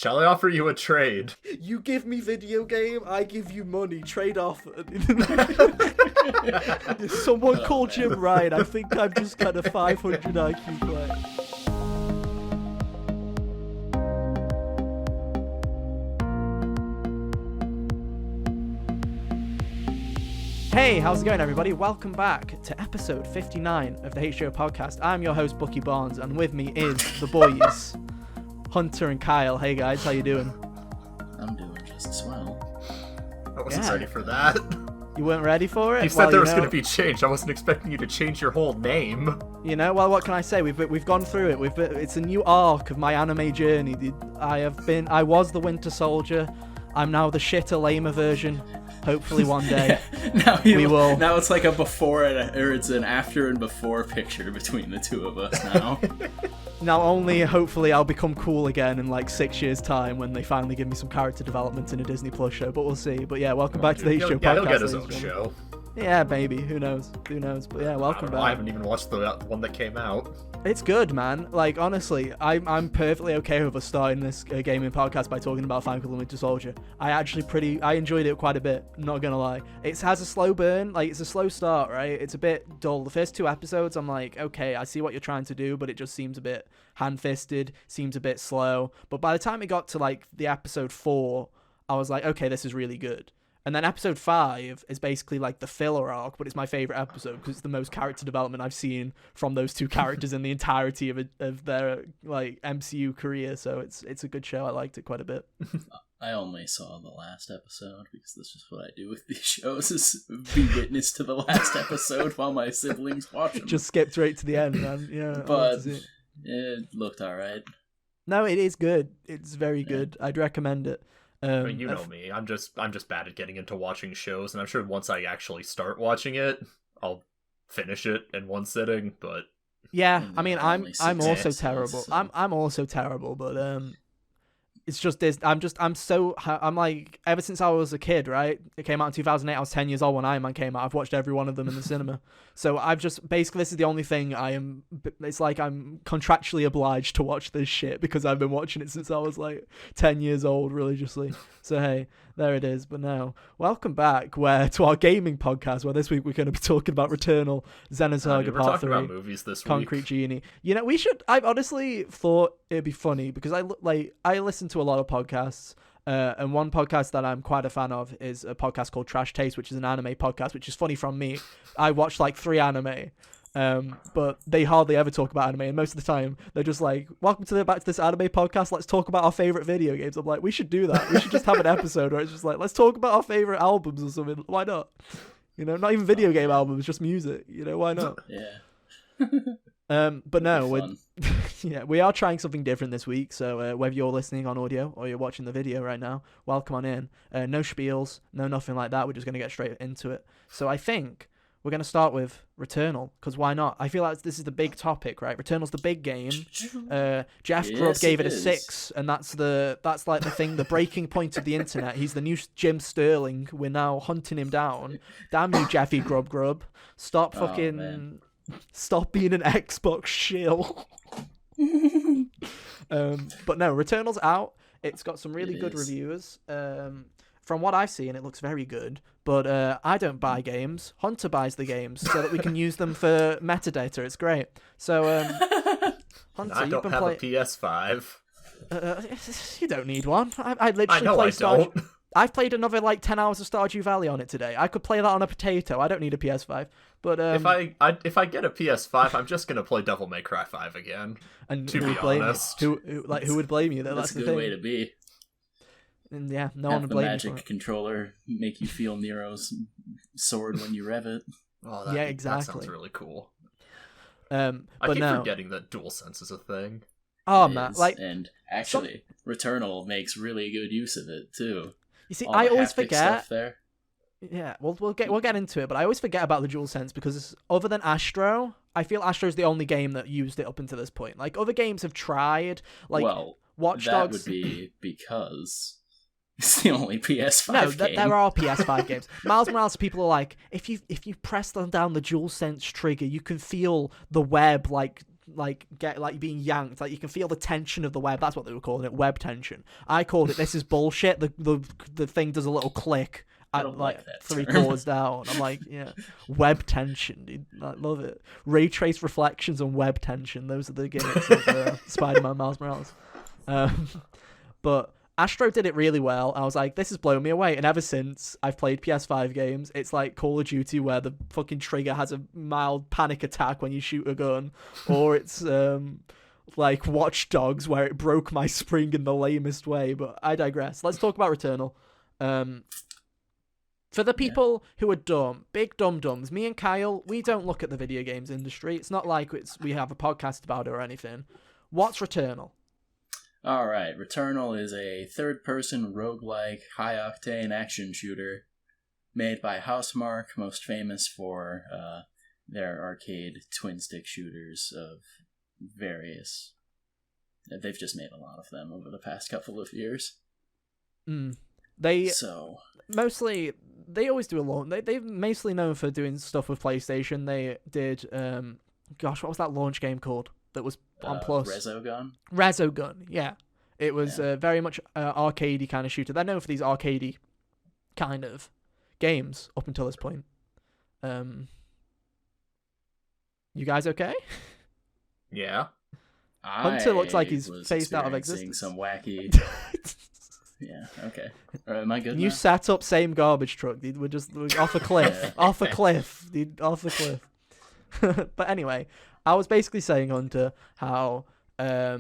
Shall I offer you a trade? You give me video game, I give you money. Trade off. Someone call Jim Ryan. I think I'm just kind of 500 IQ player. Hey, how's it going, everybody? Welcome back to episode 59 of the HGO podcast. I'm your host, Bucky Barnes, and with me is the boys, Hunter and Kyle. Hey, guys, how you doing? I'm doing just swell. I wasn't ready for that. You weren't ready for it? You said there was going to be change. I wasn't expecting you to change your whole name. You know, well, what can I say? We've gone through it. It's a new arc of my anime journey. I was the Winter Soldier. I'm now the shitter, lamer version. Hopefully one day we will. Now it's like a before or it's an after and before picture between the two of us now. Now only hopefully I'll become cool again in like 6 years' time when they finally give me some character development in a Disney Plus show, but we'll see. But yeah, welcome back to the HGO podcast. Yeah, he'll get his own show. Yeah, maybe. Who knows? But yeah, welcome back. I haven't even watched the one that came out. It's good, man. Like, honestly, I'm perfectly okay with us starting this gaming podcast by talking about Falcon and Winter Soldier. I enjoyed it quite a bit, not gonna lie. It has a slow burn, like, it's a slow start, right? It's a bit dull. The first 2 episodes, I'm like, okay, I see what you're trying to do, but it just seems a bit hand-fisted, seems a bit slow. But by the time it got to, like, the episode 4, I was like, okay, this is really good. And then episode 5 is basically like the filler arc, but it's my favorite episode because it's the most character development I've seen from those 2 characters in the entirety of their like MCU career. So it's a good show. I liked it quite a bit. I only saw the last episode because that's just what I do with these shows: is be witness to the last episode while my siblings watch them. Just skipped right to the end, man. Yeah, but it looked alright. No, it is good. It's very good. I'd recommend it. I mean, you know me. I'm just bad at getting into watching shows, and I'm sure once I actually start watching it, I'll finish it in one sitting. But yeah, I mean, I'm also terrible. I'm also terrible, but it's just this. I'm like, ever since I was a kid, right? It came out in 2008. I was 10 years old when Iron Man came out. I've watched every one of them in the cinema. So I've just, basically, this is the only thing it's like I'm contractually obliged to watch this shit because I've been watching it since I was like 10 years old religiously. So hey, there it is. But now, welcome back to our gaming podcast, where this week we're going to be talking about Returnal, Xenosaga Part 3, about movies this Concrete week. Genie. You know, I've honestly thought it'd be funny because I listen to a lot of podcasts, and one podcast that I'm quite a fan of is a podcast called Trash Taste, which is an anime podcast, which is funny from me. I watch like 3 anime, but they hardly ever talk about anime, and most of the time they're just like, welcome back to this anime podcast, let's talk about our favorite video games. I'm like, we should do that. We should just have an episode where it's just like, let's talk about our favorite albums or something. Why not? You know, not even video game albums, just music. You know, why not? Yeah. But no, we are trying something different this week. So whether you're listening on audio or you're watching the video right now, welcome on in. No spiels, no nothing like that. We're just going to get straight into it. So I think we're going to start with Returnal, because why not? I feel like this is the big topic, right? Returnal's the big game. Jeff Grubb gave it a 6, and that's like the thing, the breaking point of the internet. He's the new Jim Sterling. We're now hunting him down. Damn you, Jeffy Grubb. Stop fucking... Stop being an Xbox shill. But no, Returnal's out. It's got some really good reviews. From what I've seen, it looks very good. But I don't buy games. Hunter buys the games so that we can use them for metadata. It's great. So, Hunter, I don't have a PS5. You don't need one. I literally don't. I've played another like 10 hours of Stardew Valley on it today. I could play that on a potato. I don't need a PS5. But if I get a PS5, I'm just gonna play Devil May Cry 5 again. And to be honest, who would blame you? That's a good way to be. And yeah, no one would blame you. Have the magic controller make you feel Nero's sword when you rev it. Oh, yeah, exactly. That sounds really cool. But I keep now, forgetting that DualSense is a thing. Oh man, and actually, Returnal makes really good use of it too. You see, I always forget. There. Yeah, we'll get into it, but I always forget about the DualSense because other than Astro, I feel Astro is the only game that used it up until this point. Like other games have tried, like Watch Dogs. That would be because it's the only PS5 game. There are PS5 games. Miles Morales, people are like, if you press down the DualSense trigger, you can feel the web like like get like being yanked. Like you can feel the tension of the web. That's what they were calling it, web tension. I called it this is bullshit. The thing does a little click at like 3 chords down. I'm like, yeah, web tension, dude. I love it. Ray trace reflections and web tension. Those are the gimmicks of Spider-Man Miles Morales. But Astro did it really well. I was like, this has blown me away. And ever since I've played PS5 games, it's like Call of Duty where the fucking trigger has a mild panic attack when you shoot a gun. Or it's like Watch Dogs where it broke my spring in the lamest way. But I digress. Let's talk about Returnal. For the people who are dumb, big dum-dums, me and Kyle, we don't look at the video games industry. It's not like we have a podcast about it or anything. What's Returnal? Alright, Returnal is a third-person roguelike, high-octane action shooter made by Housemarque, most famous for their arcade twin-stick shooters of various... They've just made a lot of them over the past couple of years. They always do a lot. They're mostly known for doing stuff with PlayStation. They did, what was that launch game called? That was on Plus. Resogun, yeah. It was very much arcadey kind of shooter. They're known for these arcadey kind of games up until this point. You guys okay? Yeah. Hunter looks like he's phased out of existence. Some wacky... Yeah, okay. Am I good You now? sat up same garbage truck, dude. We're off a cliff. Off a cliff, dude. Off a cliff. But anyway, I was basically saying, Hunter, how they're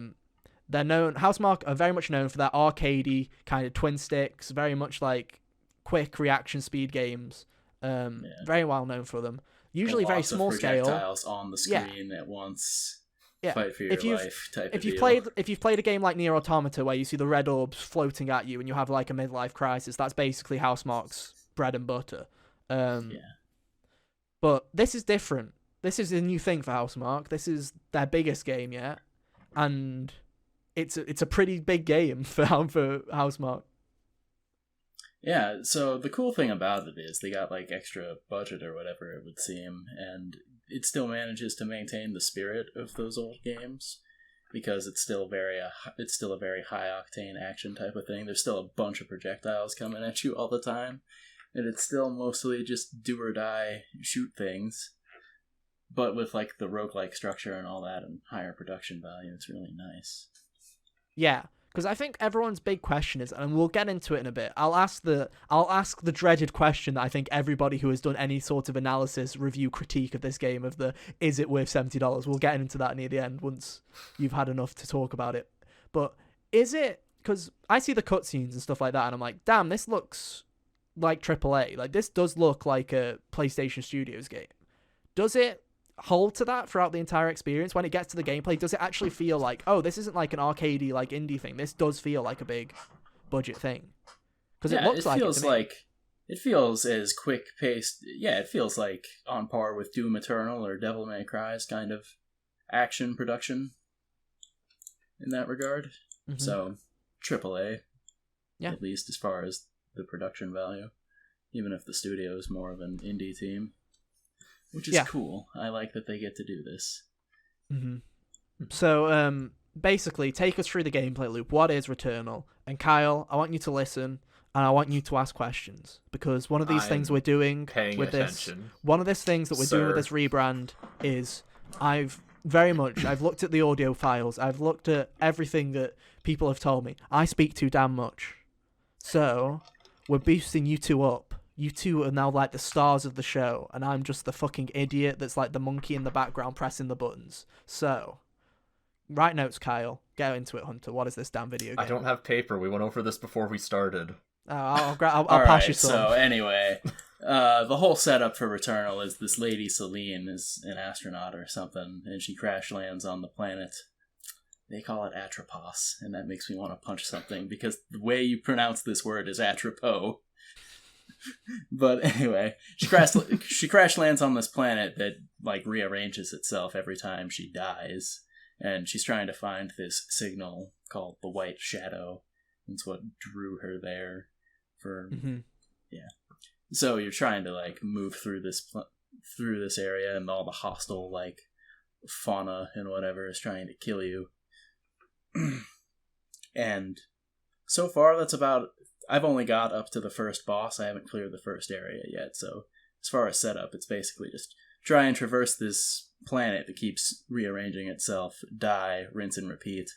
known... Housemarque are very much known for their arcadey kind of twin sticks, very much like quick reaction speed games. Very well known for them. Usually very small scale. Projectiles on the screen at once. Yeah. Fight for your life type if of you've deal. If you've played a game like Nier Automata where you see the red orbs floating at you and you have like a midlife crisis, that's basically Housemarque's bread and butter. But this is different. This is a new thing for Housemarque. This is their biggest game yet, and it's a pretty big game for Housemarque. Yeah, so the cool thing about it is they got like extra budget or whatever it would seem, and it still manages to maintain the spirit of those old games because it's still a very high octane action type of thing. There's still a bunch of projectiles coming at you all the time, and it's still mostly just do or die shoot things, but with like the roguelike structure and all that and higher production value. It's really nice. Yeah. Because I think everyone's big question is, and we'll get into it in a bit, I'll ask the dreaded question that I think everybody who has done any sort of analysis, review, critique of this game of the, is it worth $70? We'll get into that near the end once you've had enough to talk about it. But is it, because I see the cutscenes and stuff like that, and I'm like, damn, this looks like AAA. Like, this does look like a PlayStation Studios game. Does it hold to that throughout the entire experience? When it gets to the gameplay, does it actually feel like, oh, this isn't like an arcadey like indie thing, this does feel like a big budget thing? Because it looks like it feels as quick paced. Yeah, it feels like on par with Doom Eternal or Devil May Cry's kind of action production in that regard. So AAA, at least as far as the production value, even if the studio is more of an indie team. Which is cool. I like that they get to do this. So, basically, take us through the gameplay loop. What is Returnal? And Kyle, I want you to listen, and I want you to ask questions. Because one of these things we're doing with this... One of these things that we're doing with this rebrand is I've looked at the audio files. I've looked at everything that people have told me. I speak too damn much. So, we're boosting you two up. You two are now like the stars of the show, and I'm just the fucking idiot that's like the monkey in the background pressing the buttons. So, write notes, Kyle. Get into it, Hunter. What is this damn video game? I don't have paper. We went over this before we started. I'll pass you some. So anyway, the whole setup for Returnal is this lady Celine is an astronaut or something, and she crash lands on the planet. They call it Atropos, and that makes me want to punch something because the way you pronounce this word is Atropos. But anyway, she crash lands on this planet that like rearranges itself every time she dies, and she's trying to find this signal called the White Shadow. That's what drew her there. So you're trying to like move through this area and all the hostile like fauna and whatever is trying to kill you. And so far, I've only got up to the first boss. I haven't cleared the first area yet, so as far as setup, it's basically just try and traverse this planet that keeps rearranging itself, die, rinse and repeat.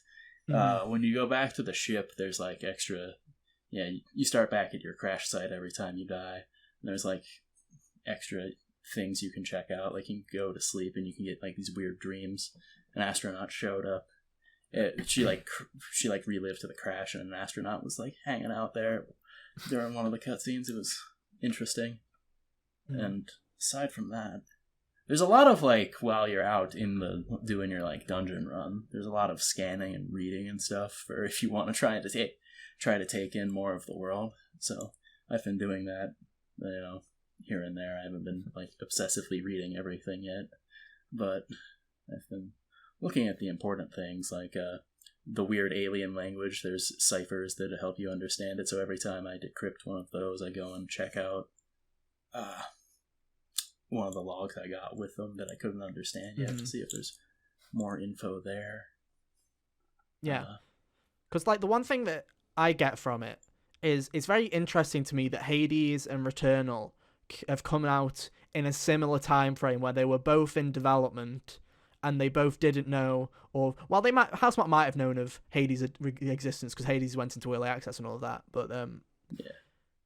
When you go back to the ship, there's like extra... Yeah, you start back at your crash site every time you die. And there's like extra things you can check out. Like you can go to sleep and you can get like these weird dreams. An astronaut showed up. She relived to the crash, and an astronaut was like hanging out there during one of the cutscenes. It was interesting. And aside from that, there's a lot of like while you're out doing your like dungeon run, there's a lot of scanning and reading and stuff for if you want to try to take in more of the world. So I've been doing that, here and there. I haven't been like obsessively reading everything yet, but I've been looking at the important things like the weird alien language. There's ciphers that help you understand it. So every time I decrypt one of those, I go and check out one of the logs I got with them that I couldn't understand yet to see if there's more info there. Yeah. Because like the one thing that I get from it is it's very interesting to me that Hades and Returnal have come out in a similar time frame where they were both in development and they both didn't know, or well, Housemarque might have known of Hades' existence because Hades went into early access and all of that, but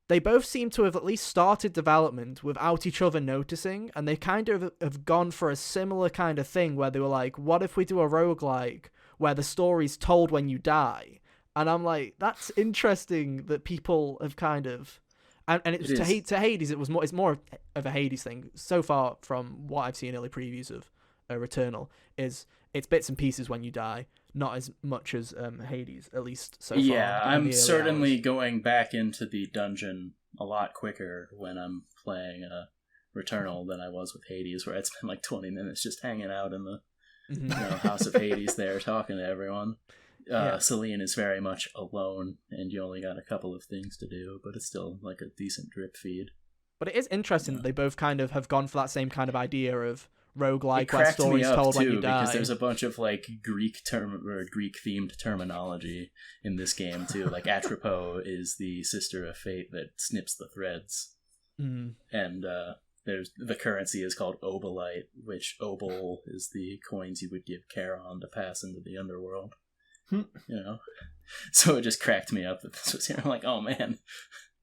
they both seem to have at least started development without each other noticing, and they kind of have gone for a similar kind of thing where they were like, what if we do a roguelike where the story's told when you die? And I'm like, that's interesting that people have kind of... And it's to Hades, it's more of a Hades thing. So far from what I've seen early previews of Returnal, it's bits and pieces when you die, not as much as Hades, at least so far. Yeah, I'm certainly going back into the dungeon a lot quicker when I'm playing Returnal than I was with Hades, where I'd spend like 20 minutes just hanging out in the House of Hades there, talking to everyone. Celine is very much alone, and you only got a couple of things to do, but it's still like a decent drip feed. But it is interesting that they both kind of have gone for that same kind of idea of roguelike where stories told when you die. Because there's a bunch of like Greek themed terminology in this game too. Like Atropos is the sister of fate that snips the threads, and there's the currency is called Obolite, which Obol is the coins you would give Charon to pass into the underworld. So it just cracked me up that this was here. I'm like, oh man,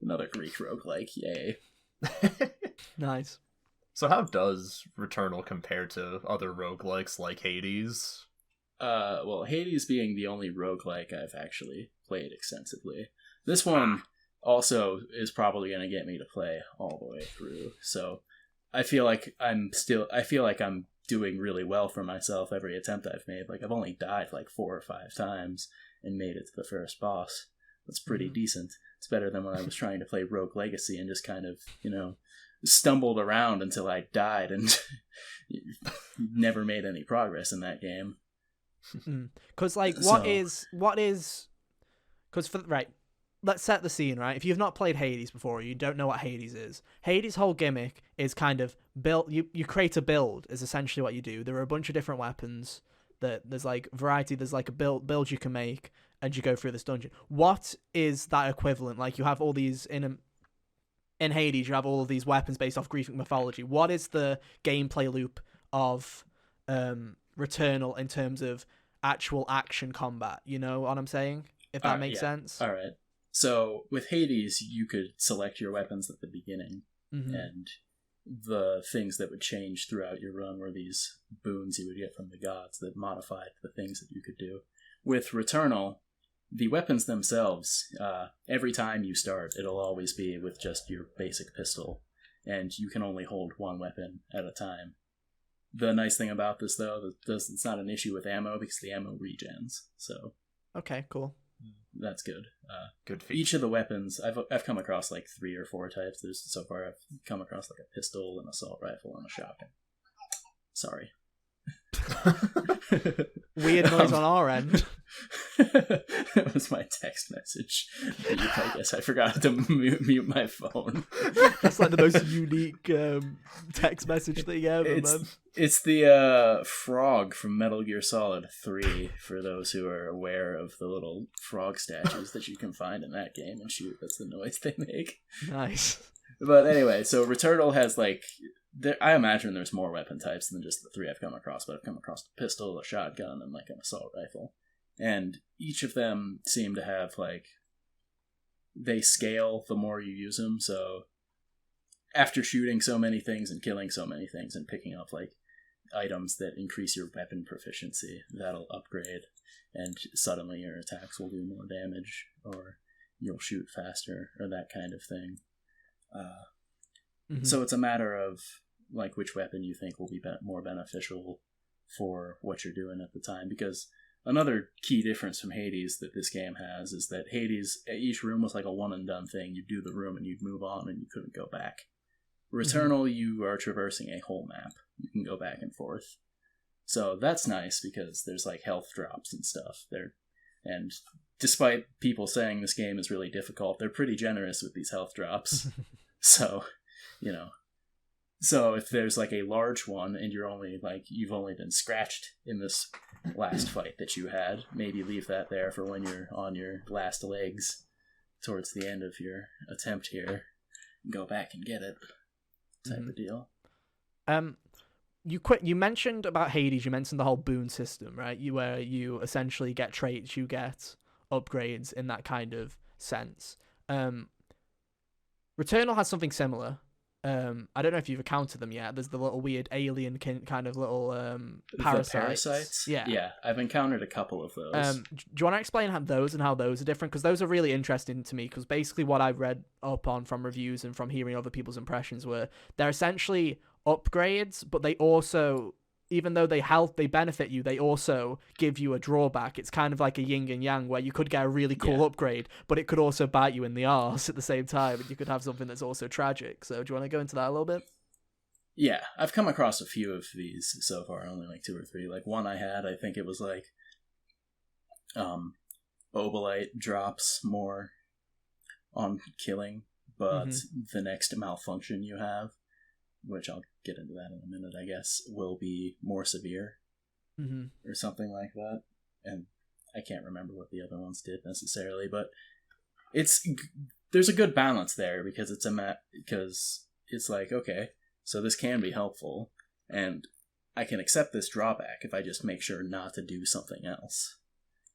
another Greek roguelike, yay. Nice. So how does Returnal compare to other roguelikes like Hades? Well, Hades being the only roguelike I've actually played extensively. This one also is probably going to get me to play all the way through. So I feel like I'm doing really well for myself every attempt I've made. Like I've only died like 4 or 5 times and made it to the first boss. That's pretty decent. It's better than when I was trying to play Rogue Legacy and just kind of, stumbled around until I died and never made any progress in that game. Because like let's set the scene, right? If you've not played Hades before, or you don't know what Hades is. Hades' whole gimmick is kind of build. You create a build is essentially what you do. There are a bunch of different weapons. There's like variety. There's like a build you can make, and you go through this dungeon. What is that equivalent? Like you have all these in Hades, you have all of these weapons based off Greek mythology. What is the gameplay loop of Returnal in terms of actual action combat? You know what I'm saying? If that makes sense. All right. So with Hades, you could select your weapons at the beginning, and the things that would change throughout your run were these boons you would get from the gods that modified the things that you could do. With Returnal, the weapons themselves, every time you start, it'll always be with just your basic pistol, and you can only hold one weapon at a time. The nice thing about this, though, is it's not an issue with ammo because the ammo regens. So okay, cool. That's good. Good feature. Each of the weapons, I've come across like 3 or 4 types. So far, I've come across like a pistol, an assault rifle, and a shotgun. Sorry. Weird noise on our end. It was my text message. I guess I forgot to mute my phone. That's like the most unique text message thing ever, man. It's the frog from Metal Gear Solid 3, for those who are aware of the little frog statues that you can find in that game and shoot. That's the noise they make. Nice. But anyway, so Returnal has I imagine there's more weapon types than just the three I've come across, but I've come across a pistol, a shotgun, and an assault rifle. And each of them seem to have they scale the more you use them. So after shooting so many things and killing so many things and picking up items that increase your weapon proficiency, that'll upgrade, and suddenly your attacks will do more damage, or you'll shoot faster, or that kind of thing. So it's a matter of which weapon you think will be more beneficial for what you're doing at the time. Because another key difference from Hades that this game has is that Hades, each room was a one and done thing. You'd do the room and you'd move on and you couldn't go back. Returnal, you are traversing a whole map. You can go back and forth. So that's nice because there's health drops and stuff there. And despite people saying this game is really difficult, they're pretty generous with these health drops. So, so if there's a large one and you're only you've only been scratched in this last fight that you had, maybe leave that there for when you're on your last legs towards the end of your attempt here. Go back and get it. Type of deal. You mentioned about Hades, you mentioned the whole boon system, right? Where you essentially get traits, you get upgrades in that kind of sense. Returnal has something similar. I don't know if you've encountered them yet. There's the little weird alien kind of little parasites. Yeah, I've encountered a couple of those. Do you want to explain how those are different? Because those are really interesting to me. Because basically what I've read up on from reviews and from hearing other people's impressions were they're essentially upgrades, but they also, even though they benefit you, they also give you a drawback. It's kind of like a yin and yang, where you could get a really cool upgrade, but it could also bite you in the arse at the same time, and you could have something that's also tragic. So do you want to go into that a little bit? Yeah, I've come across a few of these so far, only 2 or 3. One I had, I think it was Obolite drops more on killing, but the next malfunction you have, which I'll get into that in a minute, I guess, will be more severe, or something like that. And I can't remember what the other ones did necessarily, but there's a good balance there because it's okay, so this can be helpful, and I can accept this drawback if I just make sure not to do something else.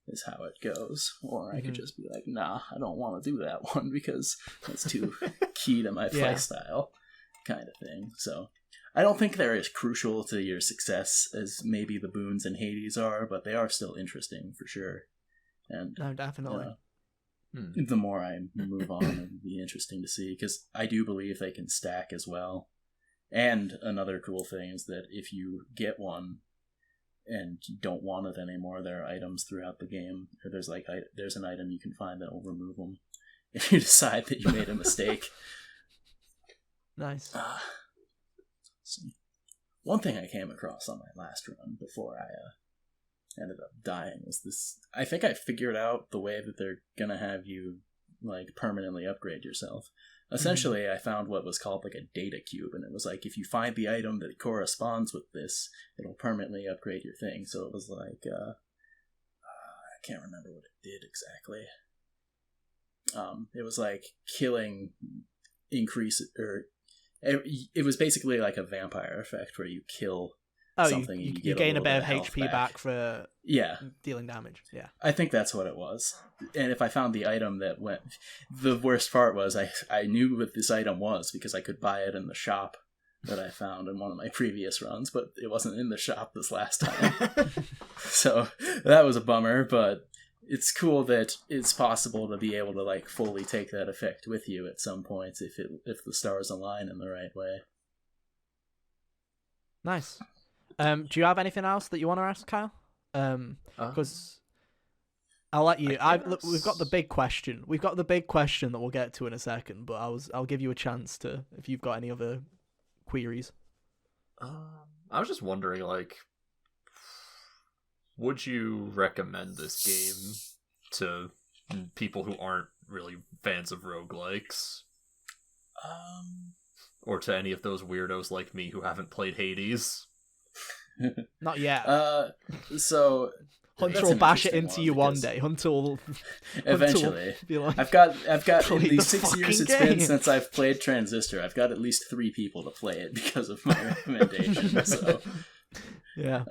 Is how it goes. Or I could just be nah, I don't want to do that one because it's too key to my playstyle. Kind of thing. So I don't think they're as crucial to your success as maybe the boons in Hades are, but they are still interesting for sure. And no, definitely. The more I move on, it'll be interesting to see, because I do believe they can stack as well. And another cool thing is that if you get one and you don't want it anymore, there are items throughout the game, or there's an item you can find that will remove them if you decide that you made a mistake. Nice. One thing I came across on my last run before I ended up dying was this. I think I figured out the way that they're gonna have you permanently upgrade yourself. Essentially, I found what was called a data cube, and it was if you find the item that corresponds with this, it'll permanently upgrade your thing. So it was I can't remember what it did exactly. It was killing increase, or it was basically a vampire effect where you kill something and you gain a bit of HP back for dealing damage. Yeah, I think that's what it was. And if I found the item that went, the worst part was I knew what this item was because I could buy it in the shop that I found in one of my previous runs, but it wasn't in the shop this last time. So that was a bummer, but it's cool that it's possible to be able to fully take that effect with you at some point if the stars align in the right way. Nice. Do you have anything else that you want to ask, Kyle? Because I'll let you. Look, we've got the big question. We've got the big question that we'll get to in a second. But I'll give you a chance to, if you've got any other queries. I was just wondering, would you recommend this game to people who aren't really fans of roguelikes? Or to any of those weirdos like me who haven't played Hades? Not yet. So Hunter will bash it into you one day. Hunter will eventually. Be like, I've got in the 6 years it's been game. since I've played Transistor, I've got at least 3 people to play it because of my recommendation. So yeah.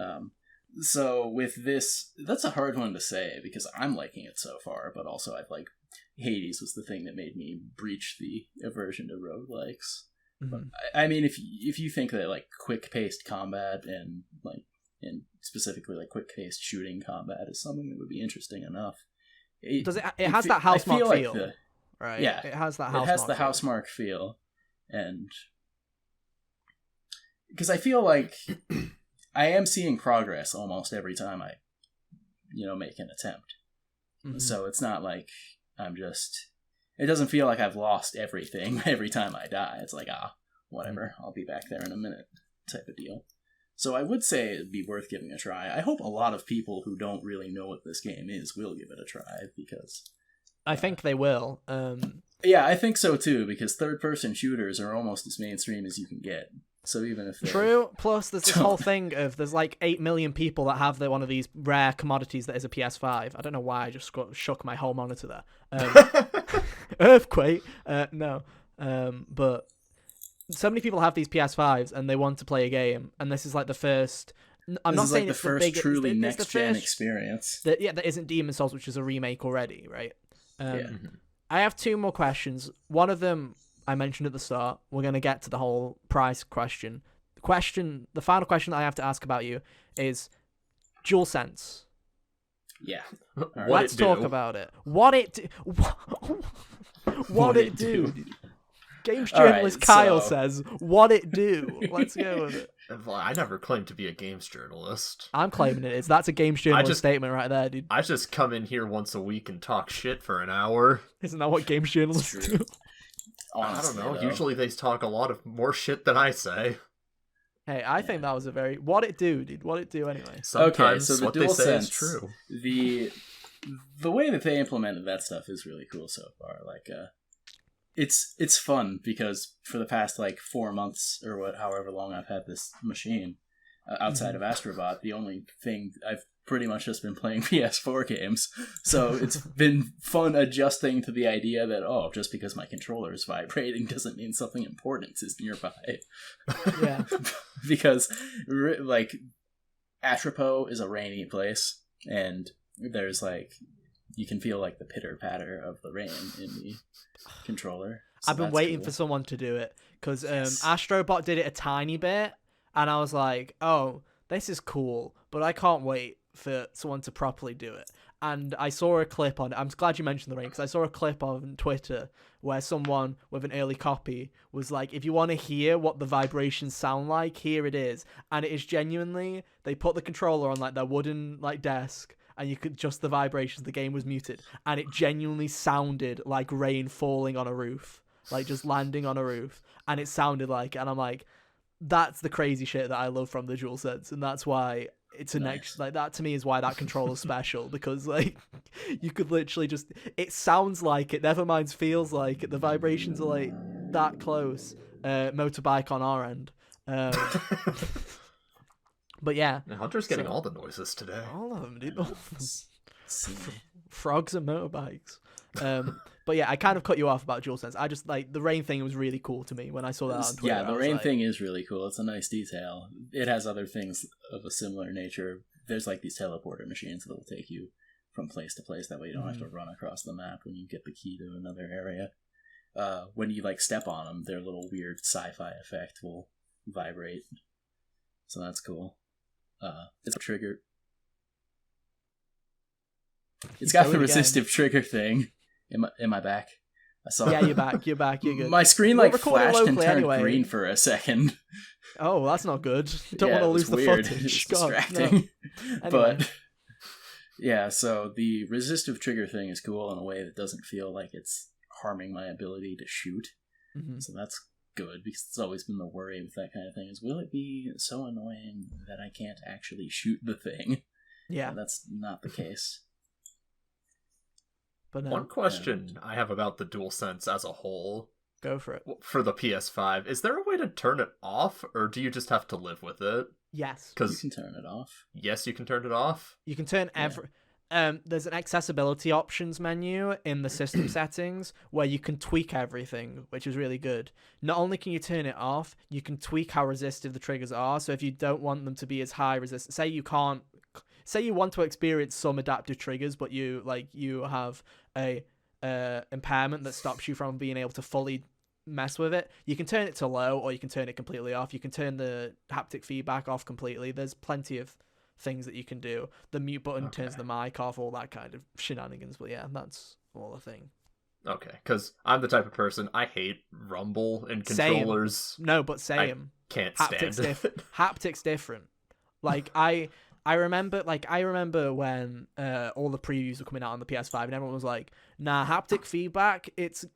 So with this, that's a hard one to say because I'm liking it so far, but also I've like Hades was the thing that made me breach the aversion to roguelikes. But, I mean, if you think that like quick-paced combat and specifically like quick-paced shooting combat is something that would be interesting enough, it has that Housemarque feel, right? Yeah, it has that. It has the Housemarque feel, and because I feel like I am seeing progress almost every time I, make an attempt. So it's not like I'm just. It doesn't feel like I've lost everything every time I die. It's like, whatever, I'll be back there in a minute type of deal. So I would say it'd be worth giving a try. I hope a lot of people who don't really know what this game is will give it a try, because... I think they will. Yeah, I think so too, because third-person shooters are almost as mainstream as you can get. So even if True, plus there's this whole thing of there's like 8 million people that have one of these rare commodities that is a PS5. I don't know why I just shook my whole monitor there. Earthquake? No. But so many people have these PS5s and they want to play a game, and this is like the first... I'm not saying it's the first truly next-gen experience. That isn't Demon's Souls, which is a remake already, right? I have 2 more questions. One of them... I mentioned at the start, we're going to get to the whole price question. The final question that I have to ask about you is DualSense. Yeah. Let's talk about it. What it do? Games journalist Kyle says, what it do? Let's go with it. I never claimed to be a games journalist. I'm claiming it is. That's a games journalist statement right there, dude. I just come in here once a week and talk shit for an hour. Isn't that what games journalists do? Honestly, I don't know. Though. Usually they talk a lot of more shit than I say. Hey, I think that was a very... What it do, dude? What it do anyway? Sometimes so the what they say is true. The way that they implemented that stuff is really cool so far. Like, it's fun because for the past 4 months or however long I've had this machine, outside of Astrobot, the only thing I've pretty much just been playing PS4 games. So it's been fun adjusting to the idea that, just because my controller is vibrating doesn't mean something important is nearby. Yeah. Because, Atropo is a rainy place, and there's, you can feel, the pitter-patter of the rain in the controller. So I've been waiting for someone to do it, because Astrobot did it a tiny bit, and I was like, oh, this is cool, but I can't wait for someone to properly do it. And I saw a clip on it. I'm glad you mentioned the rain, because I saw a clip on Twitter where someone with an early copy was like, if you want to hear what the vibrations sound like, here it is. And it is genuinely, they put the controller on their wooden desk, and you could just the vibrations, the game was muted, and it genuinely sounded like rain falling on a roof, just landing on a roof, and it sounded like, and I'm like, that's the crazy shit that I love from the DualSense, and that's why it's a nice. That to me is why that controller's special, because you could literally just, it sounds like it, never mind feels like it, the vibrations are that close. Motorbike on our end. But yeah. Hunter's getting all the noises today. All of them, dude. All of them. Frogs and motorbikes. But yeah, I kind of cut you off about DualSense. I just the rain thing was really cool to me when I saw that on Twitter. Yeah, the rain thing is really cool. It's a nice detail. It has other things of a similar nature. There's these teleporter machines that will take you from place to place. That way you don't have to run across the map when you get the key to another area. When you step on them, their little weird sci-fi effect will vibrate. So that's cool. It's a trigger. It's got the resistive trigger thing. Am I back? I saw. Yeah, you're back. You're good. My screen flashed and turned green for a second. Oh, that's not good. Don't want to lose the footage. It's distracting. No. Anyway. But yeah, so the resistive trigger thing is cool in a way that doesn't feel like it's harming my ability to shoot. Mm-hmm. So that's good, because it's always been the worry with that kind of thing is, will it be so annoying that I can't actually shoot the thing? Yeah. That's not the case. But no, One question I have about the DualSense as a whole, go for it. for the PS5, is there a way to turn it off, or do you just have to live with it? Yes. You can turn it off. Yes, you can turn it off. You can turn there's an accessibility options menu in the system settings where you can tweak everything, which is really good. Not only can you turn it off, you can tweak how resistive the triggers are. So if you don't want them to be as high resistance, say you want to experience some adaptive triggers, but you have a impairment that stops you from being able to fully mess with it, you can turn it to low, or you can turn it completely off. You can turn the haptic feedback off completely. There's plenty of things that you can do. The mute button turns the mic off, all that kind of shenanigans. But yeah, that's all a thing. Okay, because I'm the type of person, I hate rumble and controllers. Same. No, but same. I can't Haptics stand it. Haptics different. Like I remember when all the previews were coming out on the PS5 and everyone was like, nah, haptic feedback, it's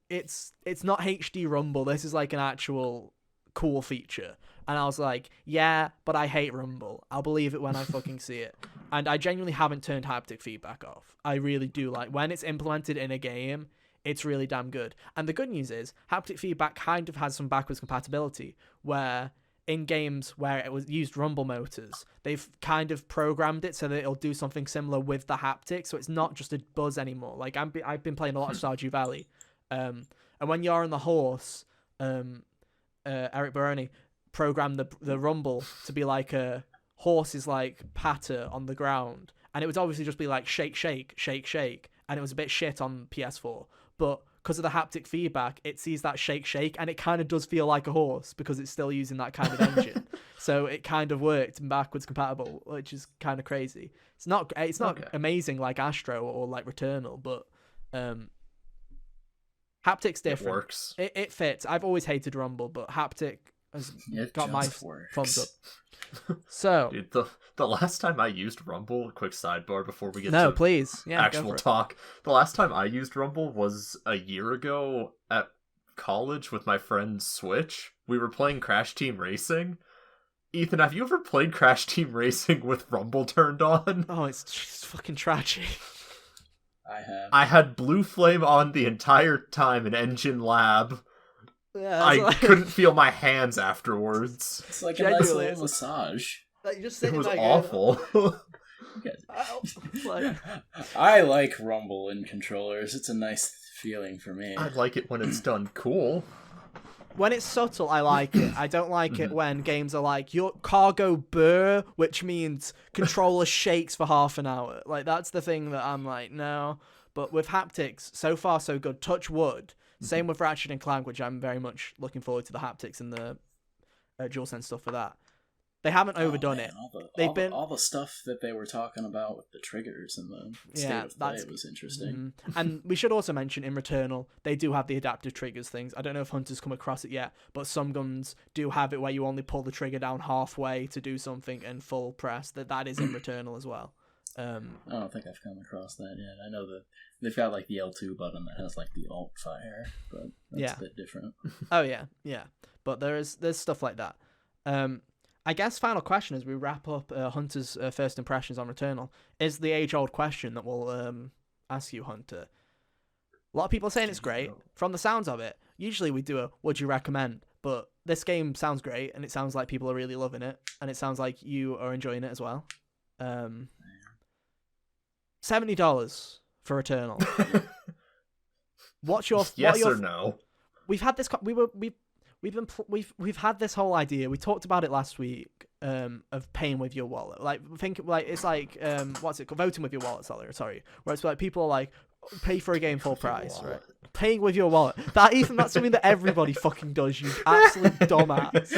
not HD rumble. This is like an actual cool feature. And I was like, yeah, but I hate rumble. I'll believe it when I fucking see it. And I genuinely haven't turned haptic feedback off. I really do like when it's implemented in a game, it's really damn good. And the good news is haptic feedback kind of has some backwards compatibility where in games where it was used rumble motors, they've kind of programmed it so that it'll do something similar with the haptic, so it's not just a buzz anymore. Like I've been playing a lot of Stardew Valley, and when you're on the horse, Eric Baroni programmed the rumble to be like a horse's like patter on the ground, and it would obviously just be like shake shake shake shake, and it was a bit shit on PS4, but because of the haptic feedback, it sees that shake shake, and it kind of does feel like a horse because it's still using that kind of engine. So it kind of worked backwards compatible, which is kind of crazy. It's not amazing like Astro or like Returnal, but haptic's different. It works. It fits. I've always hated rumble, but haptic has got my thumbs up. So, dude, the last time I used rumble, quick sidebar before we get please, actual talk. The last time I used rumble was a year ago at college with my friend Switch. We were playing Crash Team Racing. Ethan, have you ever played Crash Team Racing with rumble turned on? Oh, it's fucking tragic. I have. I had Blue Flame on the entire time in Engine Lab. Yeah, I couldn't feel my hands afterwards. It's like a nice little massage. Like, you just it was awful. I like rumble in controllers. It's a nice feeling for me. I like it when it's done cool. When it's subtle, I like it. I don't like it when games are like, your cargo burr, which means controller shakes for half an hour. Like, that's the thing that I'm like, no. But with haptics, so far so good. Touch wood. Same with Ratchet and Clank, which I'm very much looking forward to the haptics and the DualSense stuff for that. They haven't overdone it. All the stuff that they were talking about with the triggers and the state of play was interesting. And we should also mention in Returnal, they do have the adaptive triggers things. I don't know if Hunter's come across it yet, but some guns do have it where you only pull the trigger down halfway to do something and full press. That is in Returnal as well. I don't think I've come across that yet. I know that they've got like the L2 button that has like the alt fire, but that's a bit different. Oh yeah. But there's stuff like that. I guess final question as we wrap up Hunter's first impressions on Returnal is the age-old question that we'll ask you, Hunter. A lot of people are saying it's great. From the sounds of it, usually we do a would you recommend, but this game sounds great and it sounds like people are really loving it and it sounds like you are enjoying it as well. $70 for Returnal. What's your yes or no? We've had this. We've had this whole idea. We talked about it last week. Of paying with your wallet. Like it's like what's it called? Voting with your wallet. Sorry. Where it's like people are like pay for a game full price, right? Paying with your wallet. That's something that everybody fucking does. You absolute dumbass.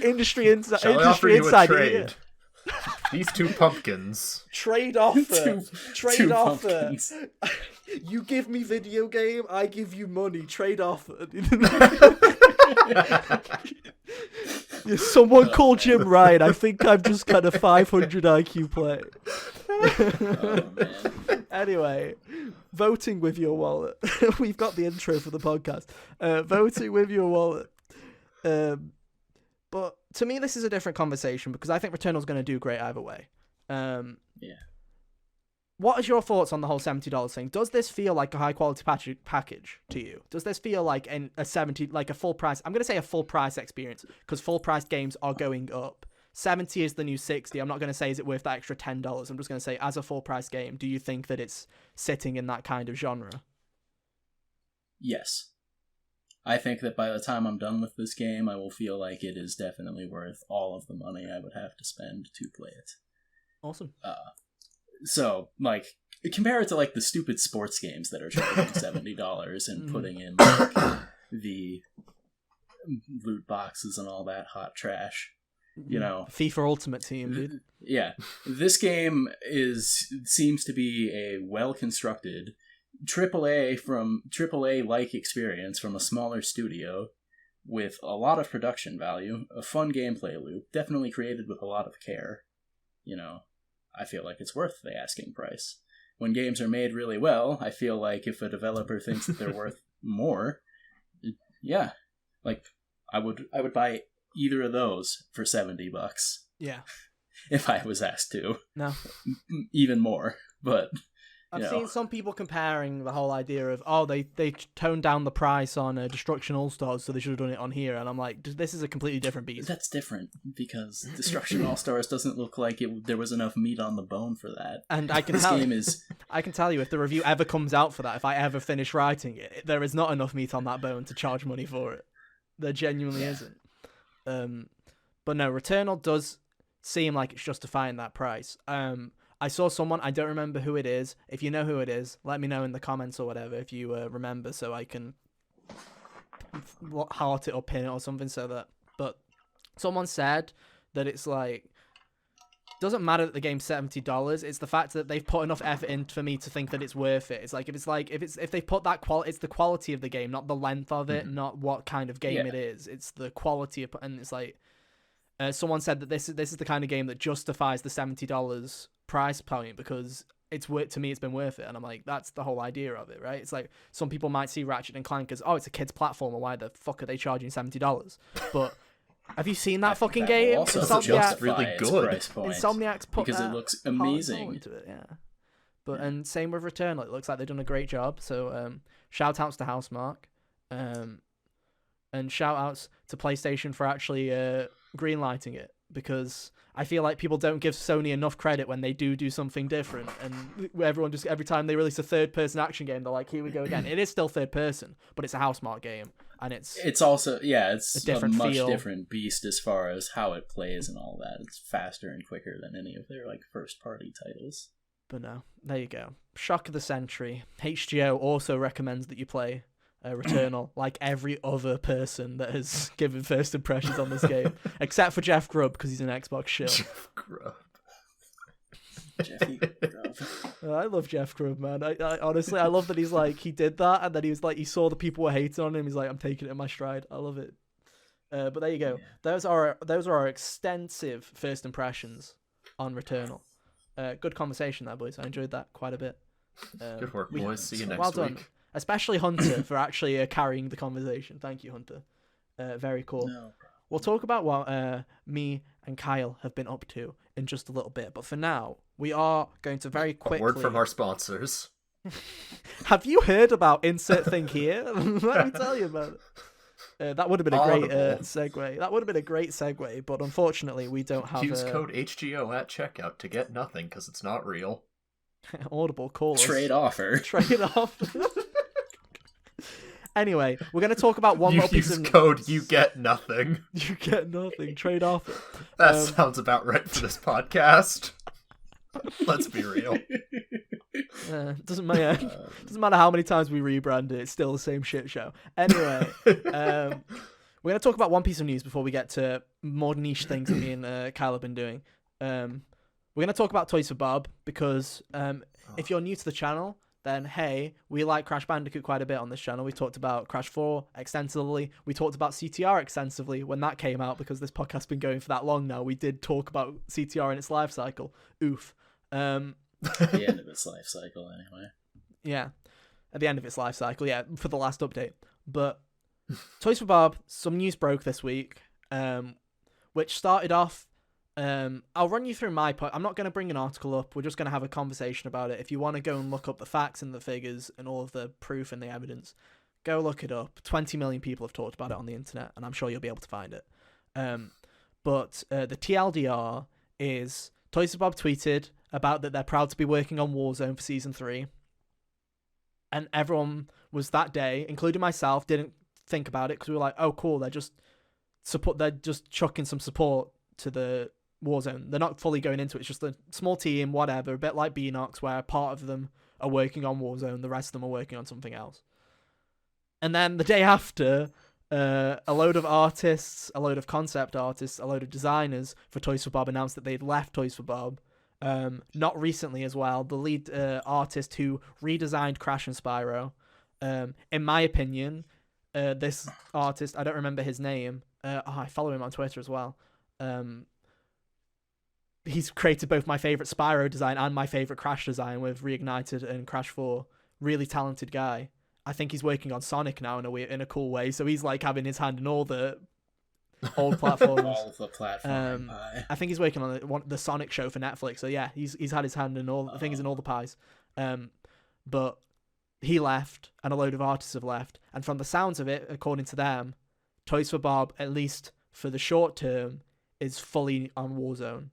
Industry inside here. These two pumpkins. Trade offer. Trade offer. Pumpkins. You give me video game, I give you money. Trade offer. Someone call Jim Ryan. I think I'm just kind of 500 IQ play. Oh, man. Anyway, voting with your wallet. We've got the intro for the podcast. Voting with your wallet. But to me, this is a different conversation because I think Returnal's going to do great either way. Yeah. What is your thoughts on the whole $70 thing? Does this feel like a high quality package to you? Does this feel like a 70, like a full price? I'm gonna say a full price experience because full price games are going up. 70 is the new 60. I'm not gonna say is it worth that extra $10. I'm just gonna say as a full price game, do you think that it's sitting in that kind of genre? Yes. I think that by the time I'm done with this game, I will feel like it is definitely worth all of the money I would have to spend to play it. Awesome. So, like, compare it to, like, the stupid sports games that are charging $70 and putting in, like, the loot boxes and all that hot trash, you know. FIFA Ultimate Team, dude. Yeah. This game seems to be a well-constructed AAA-like experience from a smaller studio with a lot of production value, a fun gameplay loop, definitely created with a lot of care, you know. I feel like it's worth the asking price. When games are made really well, I feel like if a developer thinks that they're worth more, yeah, like I would buy either of those for $70. Yeah. If I was asked to. No. Even more, but I've seen some people comparing the whole idea of, they toned down the price on Destruction All-Stars, so they should have done it on here. And I'm like, this is a completely different beast. That's different, because Destruction All-Stars doesn't look like there was enough meat on the bone for that. And I can I can tell you, if the review ever comes out for that, if I ever finish writing it, there is not enough meat on that bone to charge money for it. There genuinely isn't. But no, Returnal does seem like it's justifying that price. I saw someone, I don't remember who it is. If you know who it is, let me know in the comments or whatever if you remember, so I can heart it or pin it or something but someone said that it's like, doesn't matter that the game's $70, it's the fact that they've put enough effort in for me to think that it's worth it. It's like, if they put that quality, it's the quality of the game, not the length of it, not what kind of game it is. It's the quality of, and it's like, someone said that this is the kind of game that justifies the $70 price point because it's worth, to me it's been worth it, and I'm like, that's the whole idea of it, right? It's like some people might see Ratchet and Clank as, it's a kid's platformer, why the fuck are they charging $70? But have you seen that fucking game? Also just really good. Insomniac's put because it looks amazing into it, yeah. But and same with Returnal, it looks like they've done a great job. So shout outs to Housemarque, and shout outs to PlayStation for actually greenlighting it, because I feel like people don't give Sony enough credit when they do something different, and everyone just, every time they release a third-person action game, they're like, here we go again. It is still third-person, but it's a Housemarque game, and it's also, it's a much different beast as far as how it plays and all that. It's faster and quicker than any of their, like, first-party titles. But no, there you go. Shock of the century. HGO also recommends that you play Returnal, like every other person that has given first impressions on this game, except for Jeff Grubb, because he's an Xbox shill. Jeff Grubb. Jeffy Grubb. I love Jeff Grubb, man. I honestly, I love that he's like, he did that, and then he was like, he saw the people were hating on him. He's like, I'm taking it in my stride. I love it. But there you go. Yeah. Those are our extensive first impressions on Returnal. Good conversation there, boys. I enjoyed that quite a bit. Good work, boys. See you next well week. Done. Especially Hunter for actually carrying the conversation. Thank you, Hunter. Very cool. No. We'll talk about what me and Kyle have been up to in just a little bit. But for now, we are going to very quickly... A word from our sponsors. Have you heard about Insert Thing Here? Let me tell you about it. That would have been a great segue. That would have been a great segue, but unfortunately, we don't have... Use code HGO at checkout to get nothing, because it's not real. Audible, call us. Trade offer. Trade offer. Anyway, we're going to talk about one more piece of news. Code, you get nothing. You get nothing. Trade offer. That sounds about right for this podcast. Let's be real. Doesn't matter how many times we rebrand it, it's still the same shit show. Anyway, we're going to talk about one piece of news before we get to more niche things that me and Kyle have been doing. We're going to talk about Toys for Bob, because if you're new to the channel, then hey, we like Crash Bandicoot quite a bit on this channel. We talked about Crash 4 extensively. We talked about CTR extensively when that came out, because this podcast's been going for that long now. We did talk about CTR in its life cycle. Oof. The end of its life cycle, anyway. Yeah, at the end of its life cycle, yeah, for the last update. But Toys for Bob, some news broke this week, which started off I'll run you through my point. I'm not going to bring an article up. We're just going to have a conversation about it. If you want to go and look up the facts and the figures and all of the proof and the evidence, go look it up. 20 million people have talked about it on the internet, and I'm sure you'll be able to find it. But the TLDR is Toys for Bob tweeted about that they're proud to be working on Warzone for Season 3. And everyone was that day, including myself, didn't think about it because we were like, oh, cool, they're just chucking some support to the Warzone. They're not fully going into it. It's just a small team, whatever, a bit like Beanox, where part of them are working on Warzone, the rest of them are working on something else. And then the day after, a load of artists, a load of concept artists, a load of designers for Toys for Bob announced that they'd left Toys for Bob. Not recently as well. The lead artist who redesigned Crash and Spyro, in my opinion, this artist, I don't remember his name. I follow him on Twitter as well. He's created both my favorite Spyro design and my favorite Crash design with Reignited and Crash 4. Really talented guy. I think he's working on Sonic now in a cool way. So he's like having his hand in all the old platforms. All of the platform pie. I think he's working on the Sonic show for Netflix. So yeah, he's had his hand in all. I think he's in all the pies. But he left, and a load of artists have left. And from the sounds of it, according to them, Toys for Bob, at least for the short term, is fully on Warzone.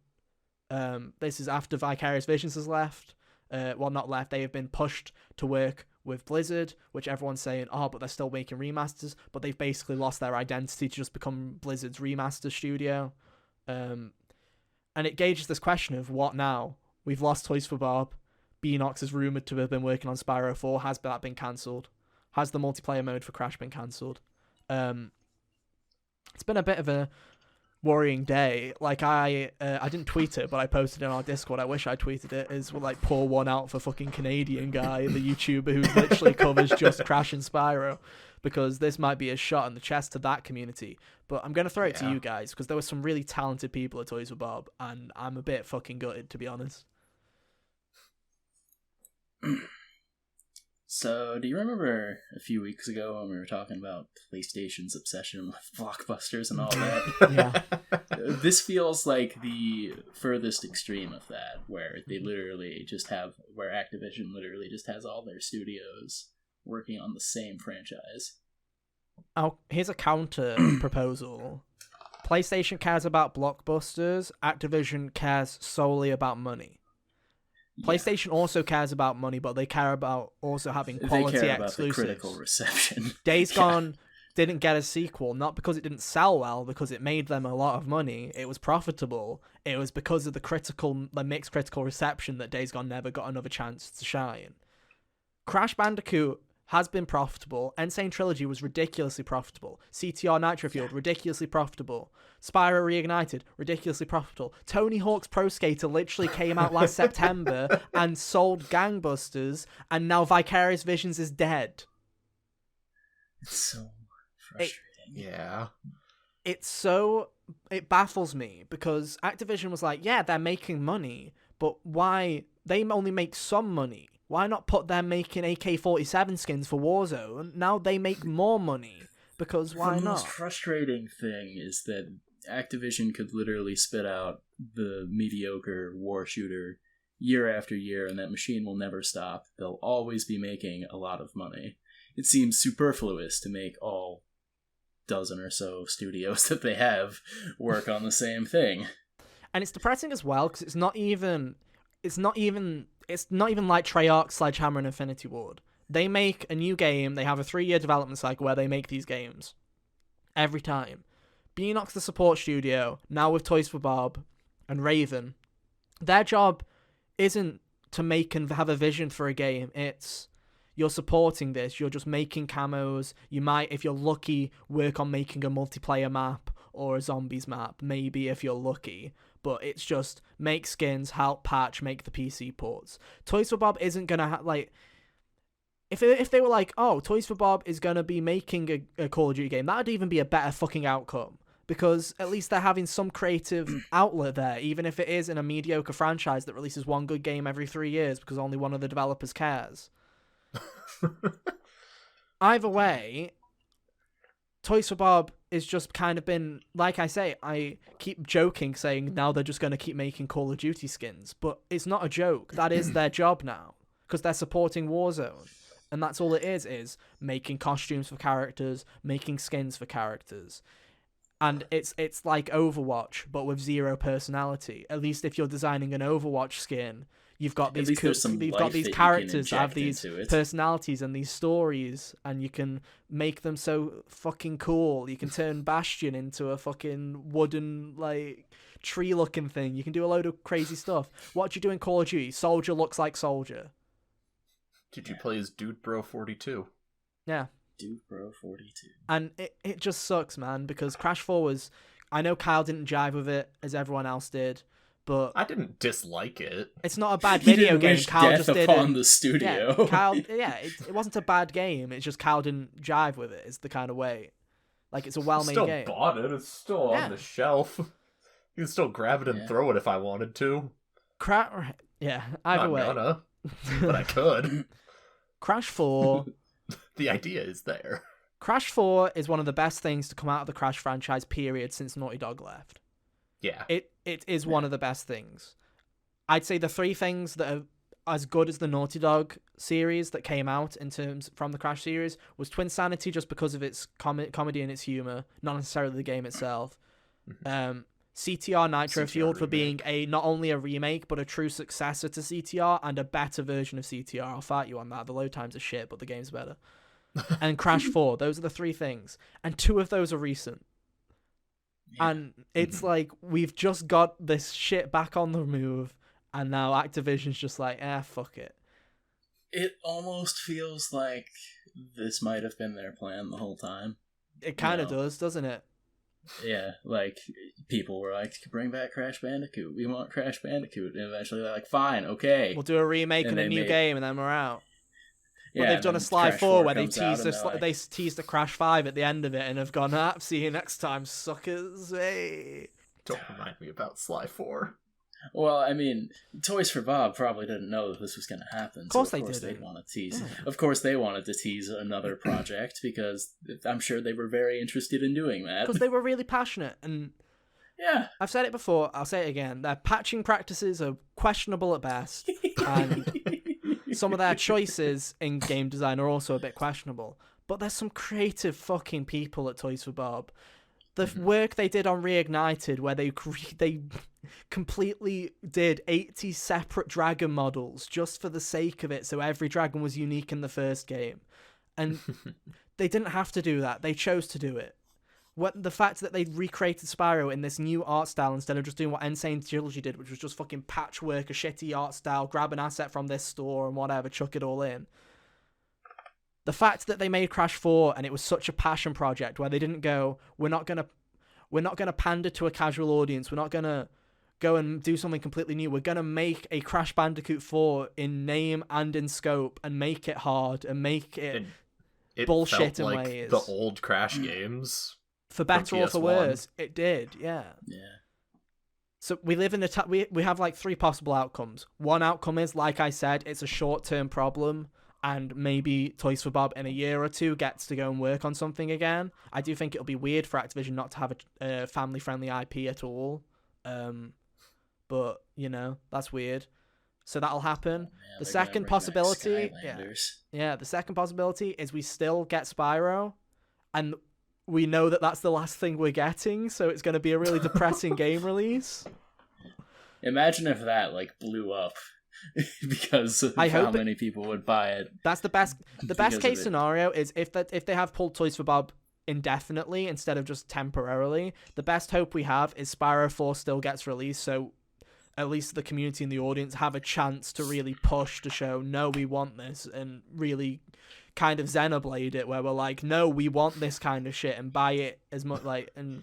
This is after Vicarious Visions has left. Well, not left. They have been pushed to work with Blizzard, which everyone's saying, but they're still making remasters. But they've basically lost their identity to just become Blizzard's remaster studio. And it gauges this question of what now? We've lost Toys for Bob. Beanox is rumoured to have been working on Spyro 4. Has that been cancelled? Has the multiplayer mode for Crash been cancelled? It's been a bit of a worrying day. Like, I didn't tweet it, but I posted it on our Discord. I wish I tweeted it. Is like, pour one out for fucking Canadian guy, the YouTuber who literally covers just Crash and Spyro, because this might be a shot in the chest to that community. But I'm going to throw it to you guys, because there were some really talented people at Toys for Bob, and I'm a bit fucking gutted, to be honest. So, do you remember a few weeks ago when we were talking about PlayStation's obsession with blockbusters and all that? Yeah. This feels like the furthest extreme of that, where where Activision literally just has all their studios working on the same franchise. Oh, here's a counter proposal. PlayStation cares about blockbusters. Activision cares solely about money. PlayStation also cares about money, but they care about also having quality they care about exclusives. The critical reception. Days Gone didn't get a sequel, not because it didn't sell well, because it made them a lot of money. It was profitable. It was because of the mixed critical reception that Days Gone never got another chance to shine. Crash Bandicoot has been profitable. Insane Trilogy was ridiculously profitable. CTR Nitro Fueled, ridiculously profitable. Spyro Reignited, ridiculously profitable. Tony Hawk's Pro Skater literally came out last September and sold gangbusters, and now Vicarious Visions is dead. It's so frustrating. It baffles me, because Activision was like, yeah, they're making money, but why? They only make some money. Why not put them making AK-47 skins for Warzone? Now they make more money. Because why not? The most frustrating thing is that Activision could literally spit out the mediocre war shooter year after year, and that machine will never stop. They'll always be making a lot of money. It seems superfluous to make all dozen or so studios that they have work on the same thing. And it's depressing as well, because it's not even like Treyarch, Sledgehammer, and Infinity Ward. They make a new game, they have a 3-year development cycle where they make these games. Every time. Beanox, the support studio, now with Toys for Bob, and Raven, their job isn't to make and have a vision for a game. It's, you're supporting this, you're just making camos, you might, if you're lucky, work on making a multiplayer map, or a zombies map, maybe if you're lucky. But it's just make skins, help patch, make the PC ports. Toys for Bob isn't gonna like. If they were like, oh, Toys for Bob is gonna be making a Call of Duty game, that'd even be a better fucking outcome, because at least they're having some creative outlet there, even if it is in a mediocre franchise that releases one good game every 3 years because only one of the developers cares. Either way, Toys for Bob is just kind of been, like I say, I keep joking saying now they're just going to keep making Call of Duty skins, but it's not a joke. That is their job now, because they're supporting Warzone. And that's all it is making costumes for characters, making skins for characters. And it's like Overwatch, but with zero personality. At least if you're designing an Overwatch skin, you've got these characters that have these personalities and these stories, and you can make them so fucking cool. You can turn Bastion into a fucking wooden, like, tree-looking thing. You can do a load of crazy stuff. What do you do in Call of Duty? Soldier looks like Soldier. Did you play as Dude Bro 42? Yeah. Dude Bro 42. And it just sucks, man, because Crash 4 was... I know Kyle didn't jive with it as everyone else did, but... I didn't dislike it. It's not a bad video game. Kyle just did upon the studio. Yeah, Kyle, it wasn't a bad game. It's just Kyle didn't jive with it, is the kind of way. Like, it's a well-made game. Still bought it. It's still on the shelf. You can still grab it and throw it if I wanted to. Yeah, either way. Not gonna, but I could. Crash 4... The idea is there. Crash 4 is one of the best things to come out of the Crash franchise, period, since Naughty Dog left. Yeah. It is one of the best things. I'd say the three things that are as good as the Naughty Dog series that came out in terms from the Crash series was Twinsanity, just because of its comedy and its humor, not necessarily the game itself. CTR Nitro Fueled for being not only a remake, but a true successor to CTR and a better version of CTR. I'll fight you on that. The load times are shit, but the game's better. And Crash 4. Those are the three things. And two of those are recent. Yeah. And it's like, we've just got this shit back on the move, and now Activision's just like, fuck it. It almost feels like this might have been their plan the whole time. It kind of does, doesn't it? Yeah, like, people were like, bring back Crash Bandicoot. We want Crash Bandicoot. And eventually they're like, fine, okay. We'll do a remake and a new game, and then we're out. Well, they've done a Sly 4 where they teased the Crash 5 at the end of it and have gone, see you next time, suckers. Hey. Don't remind me about Sly 4. Well, I mean, Toys for Bob probably didn't know that this was going to happen. Of course they did. They'd want to tease. Yeah. Of course they wanted to tease another project because I'm sure they were very interested in doing that. Because they were really passionate. And yeah, I've said it before, I'll say it again. Their patching practices are questionable at best. And some of their choices in game design are also a bit questionable. But there's some creative fucking people at Toys for Bob. The work they did on Reignited, where they completely did 80 separate dragon models just for the sake of it, so every dragon was unique in the first game. And they didn't have to do that. They chose to do it. The fact that they recreated Spyro in this new art style instead of just doing what Insane Trilogy did, which was just fucking patchwork, a shitty art style, grab an asset from this store and whatever, chuck it all in. The fact that they made Crash 4 and it was such a passion project where they didn't go, we're not gonna pander to a casual audience, we're not gonna go and do something completely new, we're gonna make a Crash Bandicoot 4 in name and in scope and make it hard and make it bullshit in like ways. The old Crash games. For better or for worse, it did, yeah. Yeah. So we live in we have like three possible outcomes. One outcome is, like I said, it's a short-term problem, and maybe Toys for Bob in a year or two gets to go and work on something again. I do think it'll be weird for Activision not to have a family-friendly IP at all. But, you know, that's weird. So that'll happen. Yeah, the second possibility... the second possibility is we still get Spyro, and we know that that's the last thing we're getting, so it's going to be a really depressing game release. Imagine if that, like, blew up. Because of how many people would buy it. That's the best. The best case scenario is if they have pulled Toys for Bob indefinitely instead of just temporarily. The best hope we have is Spyro 4 still gets released, so at least the community and the audience have a chance to really push to show, no, we want this, and really kind of Xenoblade it, where we're like, no, we want this kind of shit, and buy it as much, like, and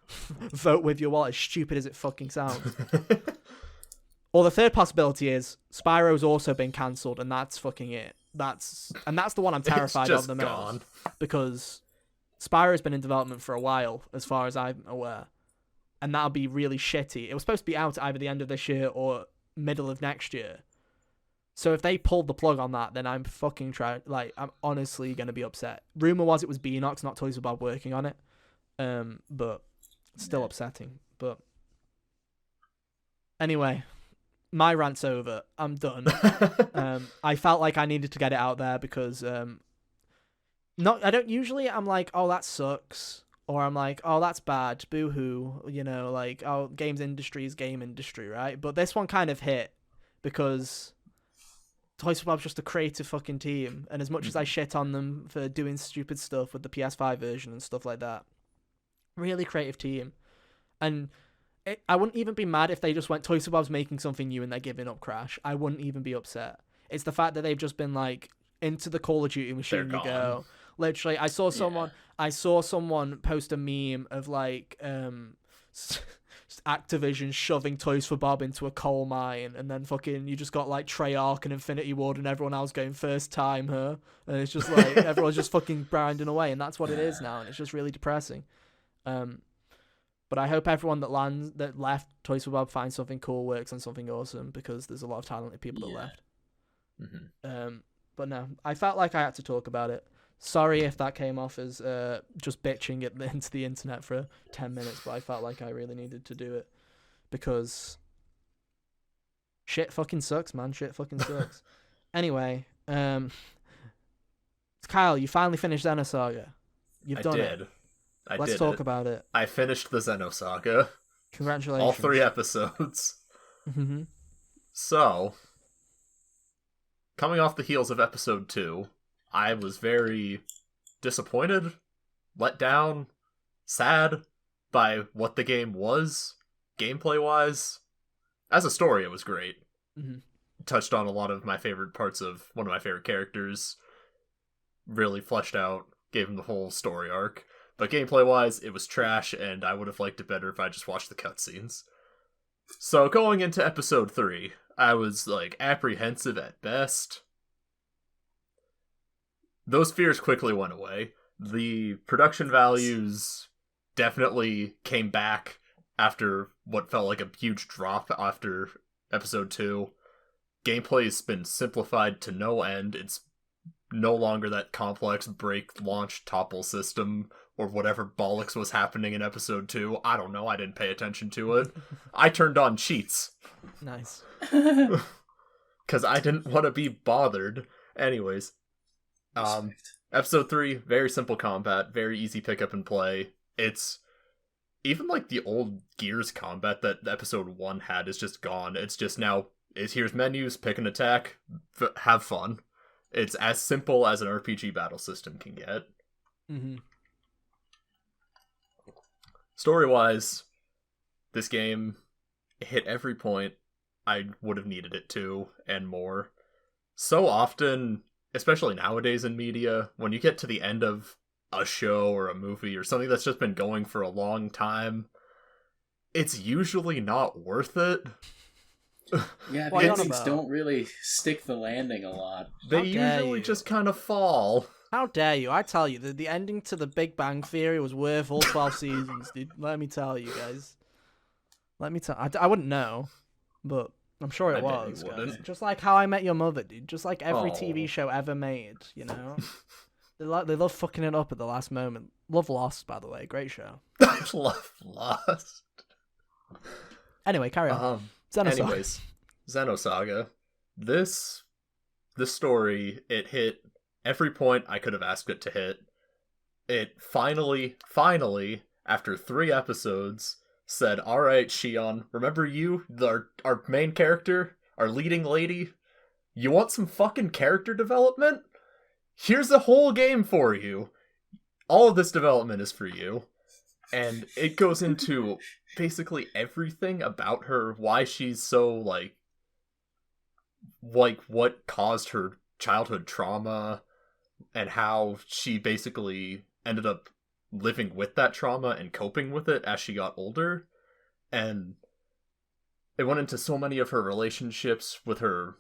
vote with your wallet, as stupid as it fucking sounds. Or the third possibility is Spyro's also been cancelled, and that's fucking it. That's the one I'm terrified of the most. Because Spyro's been in development for a while, as far as I'm aware. And that'll be really shitty. It was supposed to be out either the end of this year or middle of next year. So if they pulled the plug on that, then I'm fucking I'm honestly gonna be upset. Rumor was it was Beanox, not Toys for Bob, working on it. But still upsetting. But anyway, my rant's over. I'm done. I felt like I needed to get it out there because I'm like, oh, that sucks, or I'm like, oh, that's bad, boo-hoo, like, oh, games industry is game industry, right? But this one kind of hit because Toys for Bob's just a creative fucking team, and as much as I shit on them for doing stupid stuff with the PS5 version and stuff like that, really creative team. And I wouldn't even be mad if they just went, Toys for Bob's making something new and they're giving up Crash. I wouldn't even be upset. It's the fact that they've just been like, into the Call of Duty machine you go. Literally, I saw someone post a meme of like Activision shoving Toys for Bob into a coal mine, and then fucking you just got like Treyarch and Infinity Ward and everyone else going first time, huh? And it's just like everyone's just fucking grinding away, and that's what it is now, and it's just really depressing. But I hope everyone that left Toys for Bob finds something cool, works on something awesome, because there's a lot of talented people that left. Mm-hmm. But no, I felt like I had to talk about it. Sorry if that came off as just bitching into the internet for 10 minutes, but I felt like I really needed to do it because shit fucking sucks, man. Shit fucking sucks. Anyway, Kyle, you finally finished Xenosaga. You've done it. Let's talk about it. I finished the Xenosaga. Congratulations. All 3 episodes. Mm-hmm. So, coming off the heels of episode 2, I was very disappointed, let down, sad by what the game was, gameplay-wise. As a story, it was great. Mm-hmm. Touched on a lot of my favorite parts of one of my favorite characters. Really fleshed out, gave him the whole story arc. But gameplay-wise, it was trash, and I would have liked it better if I just watched the cutscenes. So going into episode 3, I was, like, apprehensive at best. Those fears quickly went away. The production values definitely came back after what felt like a huge drop after episode 2. Gameplay's been simplified to no end. It's no longer that complex break, launch, topple system, or whatever bollocks was happening in episode 2. I don't know, I didn't pay attention to it. I turned on cheats. Nice. Because I didn't want to be bothered. Anyways. Episode 3, very simple combat, very easy pick up and play. It's even like the old Gears combat that episode 1 had is just gone. It's just now, here's menus, pick an attack, have fun. It's as simple as an RPG battle system can get. Mm-hmm. Story-wise, this game hit every point I would have needed it to, and more. So often, especially nowadays in media, when you get to the end of a show or a movie or something that's just been going for a long time, it's usually not worth it. Yeah, the endings don't really stick the landing a lot. They usually just kind of fall. How dare you? I tell you, the ending to The Big Bang Theory was worth all 12 seasons, dude. Let me tell you guys. I wouldn't know, but I'm sure it was. Guys. Just like How I Met Your Mother, dude. Just like every TV show ever made, you know? They love fucking it up at the last moment. Love Lost, by the way. Great show. Love Lost. Anyway, carry on. Xenosaga. This story, it hit every point I could have asked it to hit. It finally, after 3 episodes, said, alright, Shion, remember you, our main character, our leading lady? You want some fucking character development? Here's a whole game for you. All of this development is for you. And it goes into basically everything about her, why she's so, like what caused her childhood trauma, and how she basically ended up living with that trauma and coping with it as she got older. And it went into so many of her relationships with her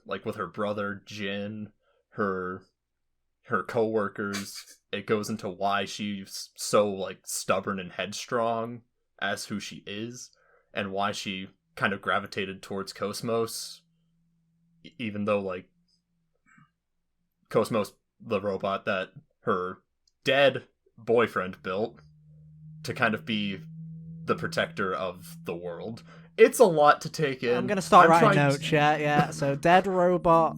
brother Jin, her co-workers. It goes into why she's so like stubborn and headstrong as who she is, and why she kind of gravitated towards Cosmos, even though like Cosmos, the robot that her dead boyfriend built to kind of be the protector of the world. It's a lot to take in. I'm gonna start writing notes. Yeah. So dead robot,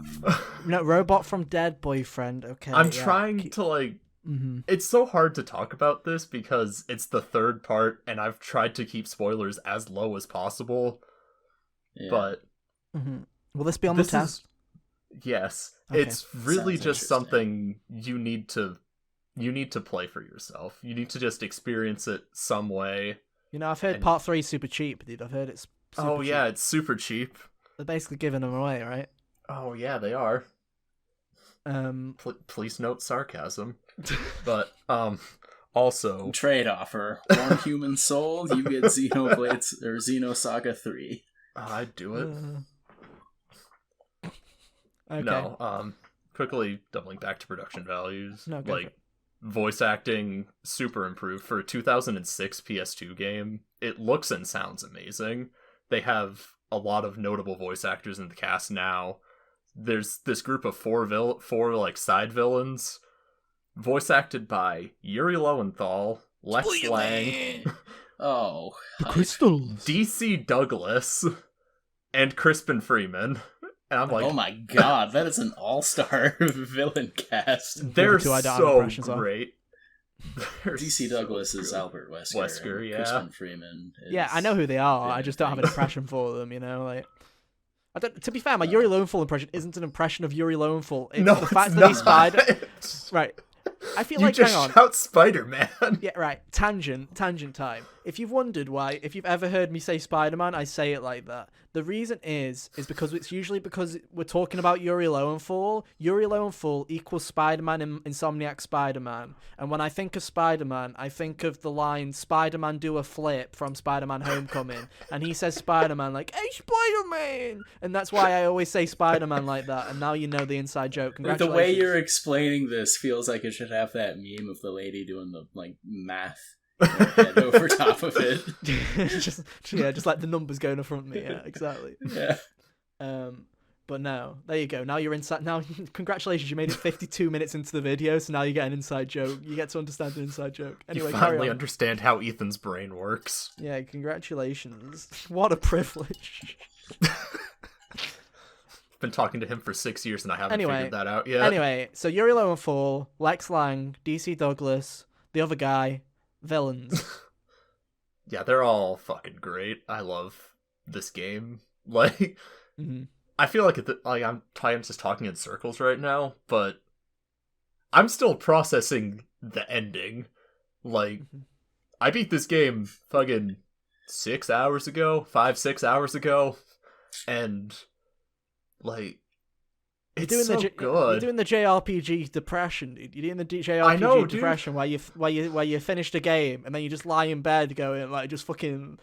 no robot from dead boyfriend. Okay. I'm trying to like. Mm-hmm. It's so hard to talk about this because it's the third part, and I've tried to keep spoilers as low as possible. Yeah. But will this be on the test? Yes, okay. It's really just something you need to play for yourself. You need to just experience it some way. You know, I've heard part 3 is super cheap, dude. I've heard it's super cheap. Yeah, it's super cheap. They're basically giving them away, right? Oh, yeah, they are. Please note sarcasm. But, also... Trade offer. 1 human soul, you get Xenoblades, or Xenosaga 3. I'd do it. Okay. No, quickly doubling back to production values. No, voice acting super improved for a 2006 PS2 game. It looks and sounds amazing. They have a lot of notable voice actors in the cast now. There's this group of four side villains, voice acted by Yuri Lowenthal, Lex Lang, the Crystals, DC Douglas, and Crispin Freeman. And I'm like, oh my god, that is an all-star villain cast. They're so great. DC Douglas is Albert Wesker, yeah. Crispin Freeman is... Yeah, I know who they are. I just don't have an impression for them, you know, like... to be fair, my Yuri Lowenthal impression isn't an impression of Yuri Lowenthal. It's the fact that he's Spider... Right. I feel like, hang on. You just shout Spider-Man. Yeah, right. Tangent time. If you've wondered why, if you've ever heard me say Spider-Man, I say it like that. The reason is because it's usually because we're talking about Yuri Lowenthal. Yuri Lowenthal equals Spider-Man in Insomniac Spider-Man. And when I think of Spider-Man, I think of the line, Spider-Man do a flip from Spider-Man Homecoming. And he says Spider-Man like, hey, Spider-Man! And that's why I always say Spider-Man like that. And now you know the inside joke. Congratulations. The way you're explaining this feels like it should have that meme of the lady doing the, like, math. Head over top of it. just like the numbers going in front of me. Yeah, exactly. Yeah. But no, there you go. Now you're inside. Now, congratulations, you made it 52 minutes into the video, so now you get an inside joke. You get to understand an inside joke. Anyway, you finally understand how Ethan's brain works. Yeah, congratulations. What a privilege. Been talking to him for 6 years and I haven't figured that out yet. Anyway, so Yuri Lowenthal, Lex Lang, DC Douglas, the other guy, villains. Yeah, they're all fucking great. I love this game. Like, I feel like I'm just talking in circles right now, but I'm still processing the ending. Like, I beat this game fucking 6 hours ago, 5-6 hours ago, and like, it's so good. You're doing the JRPG depression, dude. You're doing the JRPG depression where you finished a game and then you just lie in bed going like just fucking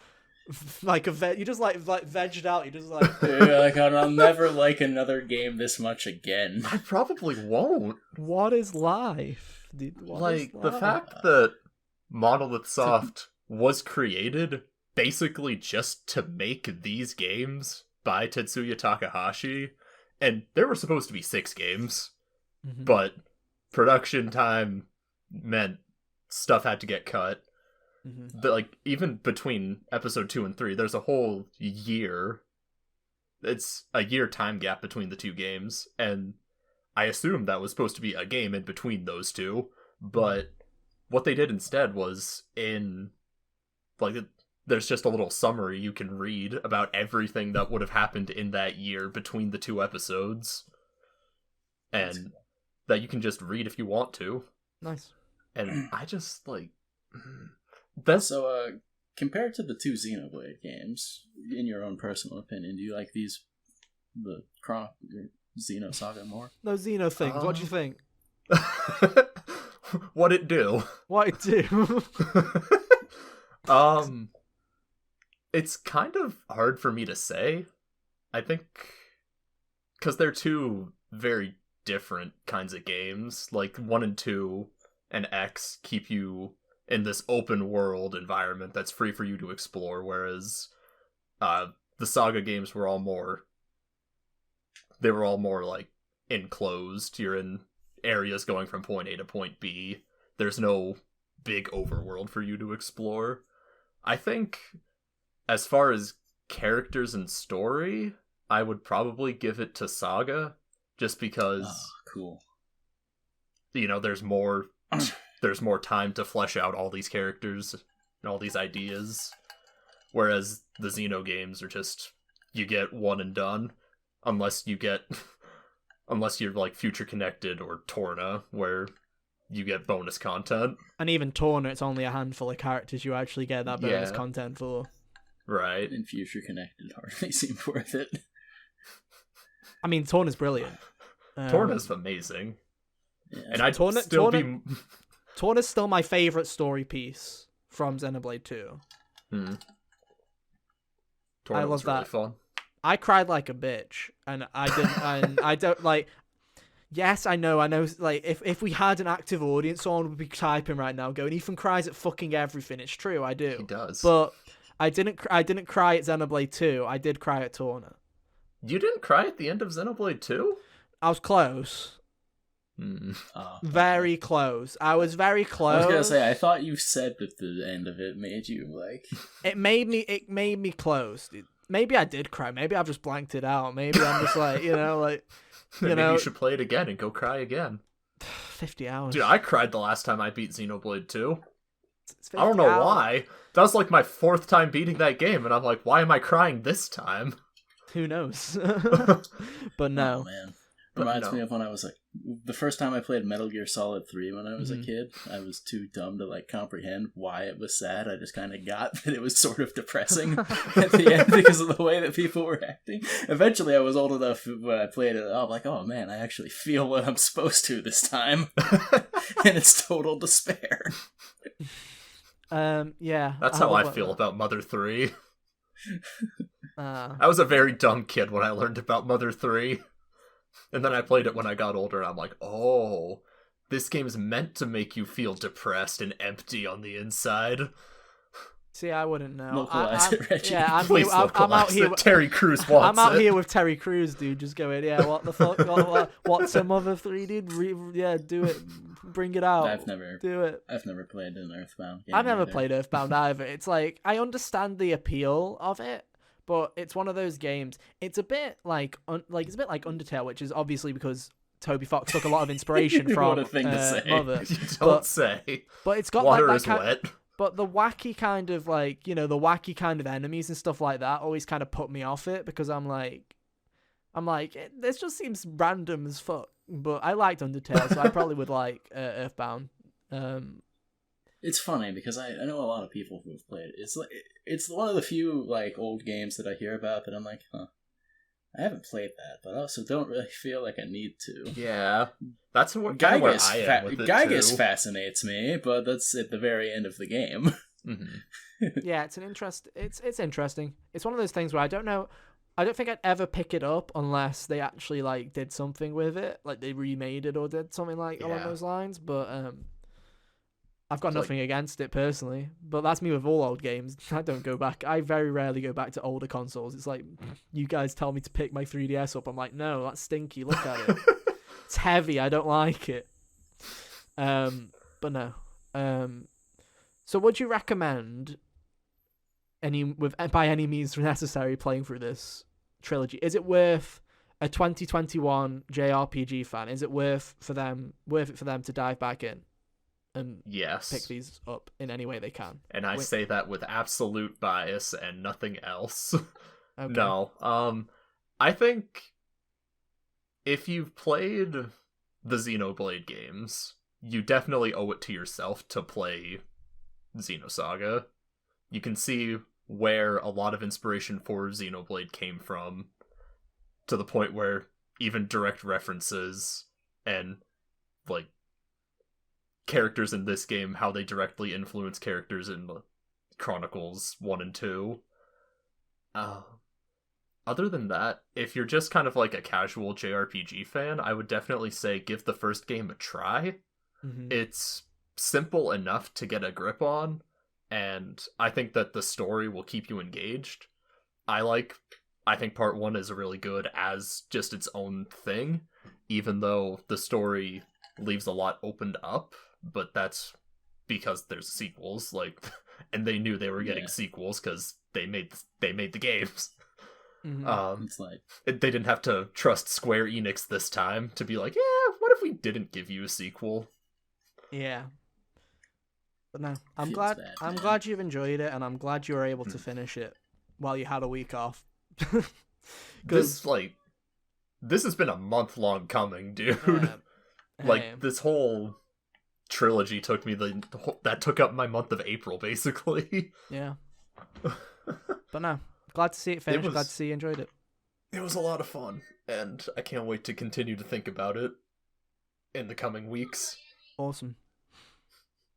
like you just like vegged out. You just like you're like, I'll never like another game this much again. I probably won't. What is life, dude? The fact that Monolith Soft was created basically just to make these games by Tetsuya Takahashi. And there were supposed to be 6 games, but production time meant stuff had to get cut. But like, even between episode 2 and 3, there's a whole year. It's a year time gap between the 2 games, and I assumed that was supposed to be a game in between those 2. But what they did instead was there's just a little summary you can read about everything that would have happened in that year between the 2 episodes. And that you can just read if you want to. Nice. And I just, like... So, compared to the 2 Xenoblade games, in your own personal opinion, do you like the Xenosaga more? Those Xeno things, what do you think? What'd it do? What'd it do? It's kind of hard for me to say. I think because they're 2 very different kinds of games. Like 1 and 2 and X keep you in this open world environment that's free for you to explore, whereas the Saga games were all more like enclosed. You're in areas going from point A to point B. There's no big overworld for you to explore. I think, as far as characters and story, I would probably give it to Saga, just because cool. There's more time to flesh out all these characters and all these ideas. Whereas the Xeno games are just, you get one and done, unless you're like Future Connected or Torna, where you get bonus content. And even Torna, it's only a handful of characters you actually get that bonus content for. Right. And Future Connected hardly seemed worth it. I mean, Torna's brilliant. Torna's amazing. Yeah. And I'd Torna's still my favorite story piece from Xenoblade 2. Torna I love was really that. fun. I cried like a bitch, and I didn't. And I don't like. Yes, I know. Like, if we had an active audience, someone would be typing right now, going, "Ethan cries at fucking everything." It's true, I do. He does. But I didn't cry at Xenoblade 2. I did cry at Torna. You didn't cry at the end of Xenoblade 2? I was close. Very close. I was very close. I was gonna say, I thought you said that the end of it made you like. It made me close. Maybe I did cry. Maybe I've just blanked it out. Maybe I'm just like, Maybe you should play it again and go cry again. 50 hours. Dude, I cried the last time I beat Xenoblade 2. It's 50 I don't know hours. why. That was like my 4th time beating that game, and I'm like, why am I crying this time? Who knows? But no. Oh, man. Reminds me of when I was like, the first time I played Metal Gear Solid 3 when I was a kid. I was too dumb to like comprehend why it was sad. I just kind of got that it was sort of depressing at the end because of the way that people were acting. Eventually I was old enough when I played it, I'm like, oh man, I actually feel what I'm supposed to this time. And it's total despair. Yeah. That's how I feel about Mother 3. I was a very dumb kid when I learned about Mother 3. And then I played it when I got older, and I'm like, oh, this game's meant to make you feel depressed and empty on the inside. See, I wouldn't know. Localize it, Reggie. Yeah, I'm out here. Terry Crews wants I'm out here with Terry Crews, dude. Just going, yeah. What the fuck? What's a Mother 3, dude? Yeah, do it. Bring it out. Do it. I've never played an Earthbound game. I've never played Earthbound either. It's like, I understand the appeal of it, but it's one of those games. It's a bit like it's a bit like Undertale, which is obviously because Toby Fox took a lot of inspiration from What a thing to say. Mother. You don't say. But it's got water like is that kind. wet. But the wacky kind of like, the wacky kind of enemies and stuff like that always kind of put me off it because I'm like, this just seems random as fuck. But I liked Undertale, so I probably would like Earthbound. It's funny because I know a lot of people who have played it. It's one of the few like old games that I hear about that I'm like, huh, I haven't played that, but I also don't really feel like I need to. Yeah, that's where I am with it Gygas too. Fascinates me, but that's at the very end of the game. Yeah, it's interesting. It's one of those things where I don't know. I don't think I'd ever pick it up unless they actually like did something with it, like they remade it or did something like along those lines. But I've got nothing against it personally. But that's me with all old games. I don't go back. I very rarely go back to older consoles. It's like you guys tell me to pick my 3DS up. I'm like, no, that's stinky. Look at it. It's heavy. I don't like it. But no. So would you recommend by any means necessary playing through this trilogy? Is it worth a 2021 JRPG fan? Is it worth it for them to dive back in and pick these up in any way they can? And I say that with absolute bias and nothing else. Okay. No. I think if you've played the Xenoblade games, you definitely owe it to yourself to play Xenosaga. You can see where a lot of inspiration for Xenoblade came from, to the point where even direct references and like characters in this game, how they directly influence characters in Chronicles 1 and 2. Other than that, if you're just kind of like a casual JRPG fan, I would definitely say give the first game a try. Mm-hmm. It's simple enough to get a grip on, and I think that the story will keep you engaged. I think part 1 is really good as just its own thing, even though the story leaves a lot opened up, but that's because there's sequels, like, and they knew they were getting sequels because they made the games. Mm-hmm. It's like they didn't have to trust Square Enix this time to be like, yeah, what if we didn't give you a sequel? Yeah. But no, I'm Feels glad. bad, I'm man. glad you've enjoyed it, and I'm glad you were able to finish it while you had a week off. This has been a month-long coming, dude. Yeah. Like, Hey. this whole trilogy took me that took up my month of April, basically. Yeah. But no, glad to see it finished. Glad to see you enjoyed it. It was a lot of fun, and I can't wait to continue to think about it in the coming weeks. Awesome.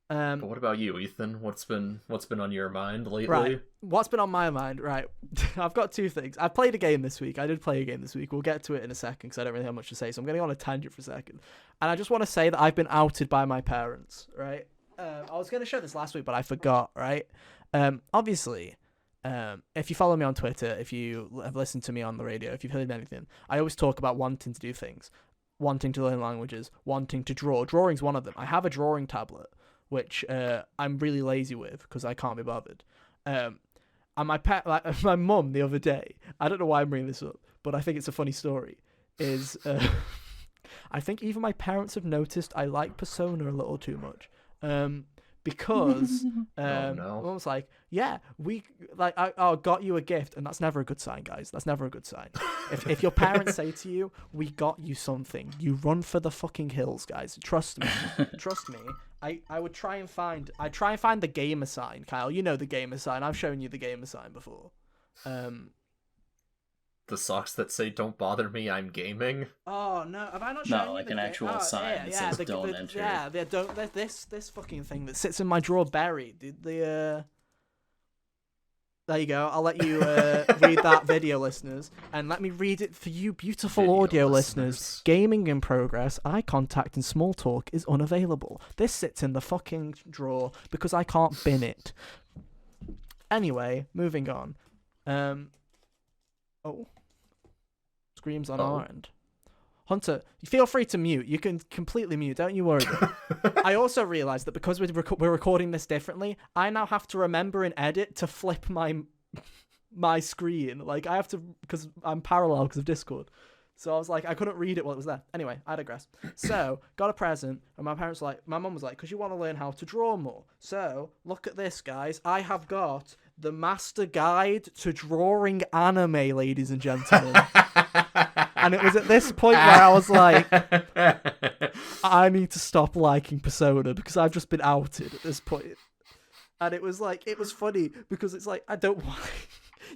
But what about you, Ethan? What's been on your mind lately? Right. What's been on my mind? Right. I've got two things. I played a game this week. I did play a game this week. We'll get to it in a second because I don't really have much to say. So I'm going to go on a tangent for a second. And I just want to say that I've been outed by my parents, right? I was going to show this last week, but I forgot, right? Obviously, if you follow me on Twitter, if you have listened to me on the radio, if you've heard anything, I always talk about wanting to do things, wanting to learn languages, wanting to draw. Drawing's one of them. I have a drawing tablet, which I'm really lazy with because I can't be bothered. And my mum the other day, I don't know why I'm bringing this up, but I think it's a funny story, is I think even my parents have noticed I like Persona a little too much. Because Mum's like, yeah, I got you a gift, and that's never a good sign, guys. That's never a good sign. If your parents say to you, we got you something, you run for the fucking hills, guys. Trust me. Trust me. I would try and find the gamer sign, Kyle. You know the gamer sign. I've shown you the gamer sign before. The socks that say "Don't bother me, I'm gaming." Oh no, have I not shown you like the an actual sign that says "Don't enter." Yeah, this fucking thing that sits in my drawer buried. There you go. I'll let you read that, video listeners, and let me read it for you, beautiful Video audio listeners. listeners. Gaming in progress. Eye contact and small talk is unavailable. This sits in the fucking drawer because I can't bin it. Anyway, moving on. Screams on our end. Hunter, feel free to mute. You can completely mute. Don't you worry. I also realised that because we're recording this differently, I now have to remember and edit to flip my screen. Like, I have to, because I'm parallel because of Discord. So I was like, I couldn't read it while it was there. Anyway, I digress. So, got a present, and my mum was like, because you want to learn how to draw more. So, look at this, guys. I have got the Master Guide to Drawing Anime, ladies and gentlemen. And it was at this point where I was like, I need to stop liking Persona because I've just been outed at this point. And it was funny because it's like, I don't want...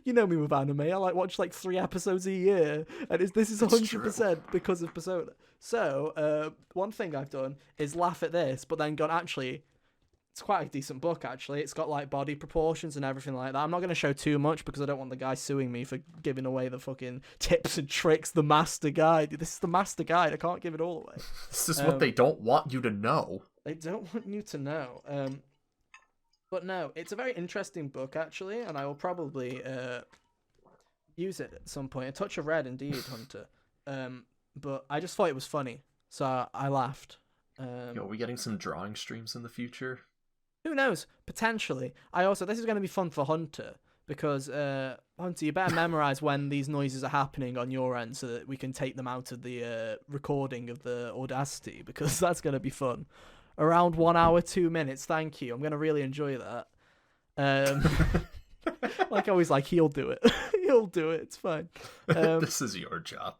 You know me with anime. I watch 3 episodes a year, and this is 100% because of Persona. So, one thing I've done is laugh at this, but then gone, actually, it's quite a decent book, actually. It's got, body proportions and everything like that. I'm not going to show too much because I don't want the guy suing me for giving away the fucking tips and tricks, the Master Guide. This is the Master Guide. I can't give it all away. This is what they don't want you to know. They don't want you to know. But no, it's a very interesting book, actually, and I will probably use it at some point. A touch of red, indeed, Hunter. But I just thought it was funny, so I laughed. Are we getting some drawing streams in the future? Who knows? Potentially. This is going to be fun for Hunter, because, Hunter, you better memorize when these noises are happening on your end so that we can take them out of the recording of the Audacity, because that's going to be fun. Around 1 hour, 2 minutes. Thank you. I'm going to really enjoy that. Always, he'll do it. He'll do it. It's fine. This is your job.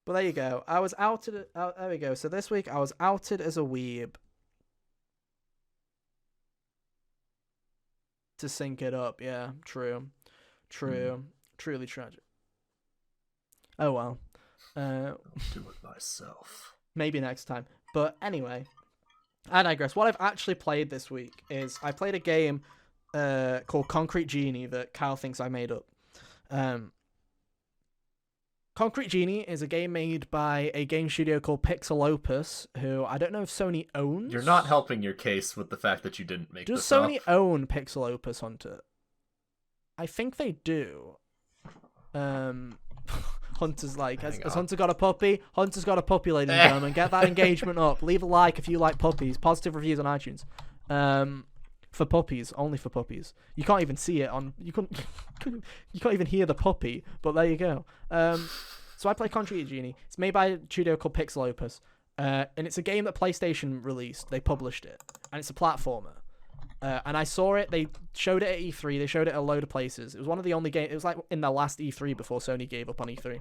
But there you go. I was outed. There we go. So this week I was outed as a weeb. To sync it up. Yeah, true. Truly tragic. Oh well. I'll do it myself. Maybe next time. But anyway. I digress. What I've actually played this week is I played a game called Concrete Genie that Kyle thinks I made up. Concrete Genie is a game made by a game studio called Pixel Opus, who I don't know if Sony owns. You're not helping your case with the fact that you didn't make Does this up. Sony own Pixel Opus, Hunter? I think they do. Hunter's like, has Hang on. Hunter got a puppy? Hunter's got a puppy, ladies and gentlemen. Get that engagement up. Leave a like if you like puppies. Positive reviews on iTunes. For puppies, only for puppies. You can't even see it on. You can't even hear the puppy. But there you go. So I play Concrete Genie. It's made by a studio called Pixel Opus, and it's a game that PlayStation released. They published it, and it's a platformer. And I saw it. They showed it at E3. They showed it at a load of places. It was one of the only games. It was like in their last E3 before Sony gave up on E3.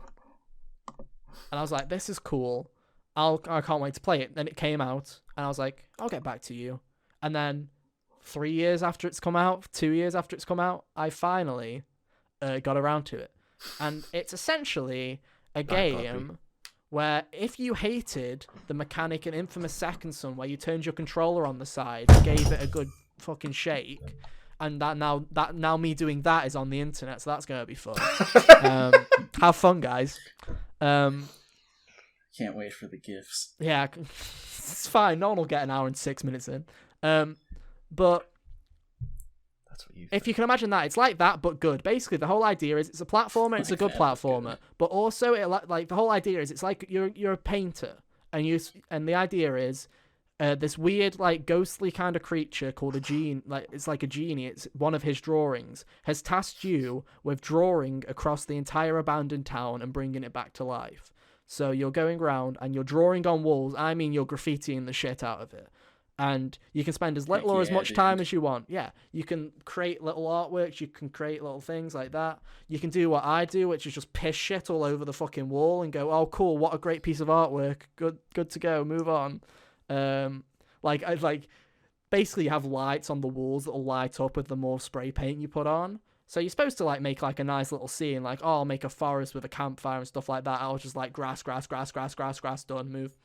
And I was like, "This is cool. I can't wait to play it." Then it came out, and I was like, "I'll get back to you." And then 3 years after it's come out, 2 years after it's come out, I finally got around to it. And it's essentially a game where if you hated the mechanic in Infamous Second Son, where you turned your controller on the side, gave it a good fucking shake, and that now me doing that is on the internet, so that's gonna be fun. Have fun, guys. Can't wait for the GIFs. Yeah, it's fine. No one will get an hour and 6 minutes in. But That's what you if you can imagine that, it's like that, but good. Basically, the whole idea is it's a platformer. It's a good platformer, but also it like the whole idea is it's like you're a painter, and the idea is this weird like ghostly kind of creature called a genie. Like it's like a genie. It's one of his drawings has tasked you with drawing across the entire abandoned town and bringing it back to life. So you're going around and you're drawing on walls. I mean, you're graffitiing the shit out of it. And you can spend as little or as much time as you want. Yeah, you can create little artworks. You can create little things like that. You can do what I do, which is just piss shit all over the fucking wall and go, "Oh, cool! What a great piece of artwork. Good to go. Move on." Basically, you have lights on the walls that'll light up with the more spray paint you put on. So you're supposed to like make like a nice little scene, like, oh, I'll make a forest with a campfire and stuff like that. I'll just like grass, done, move.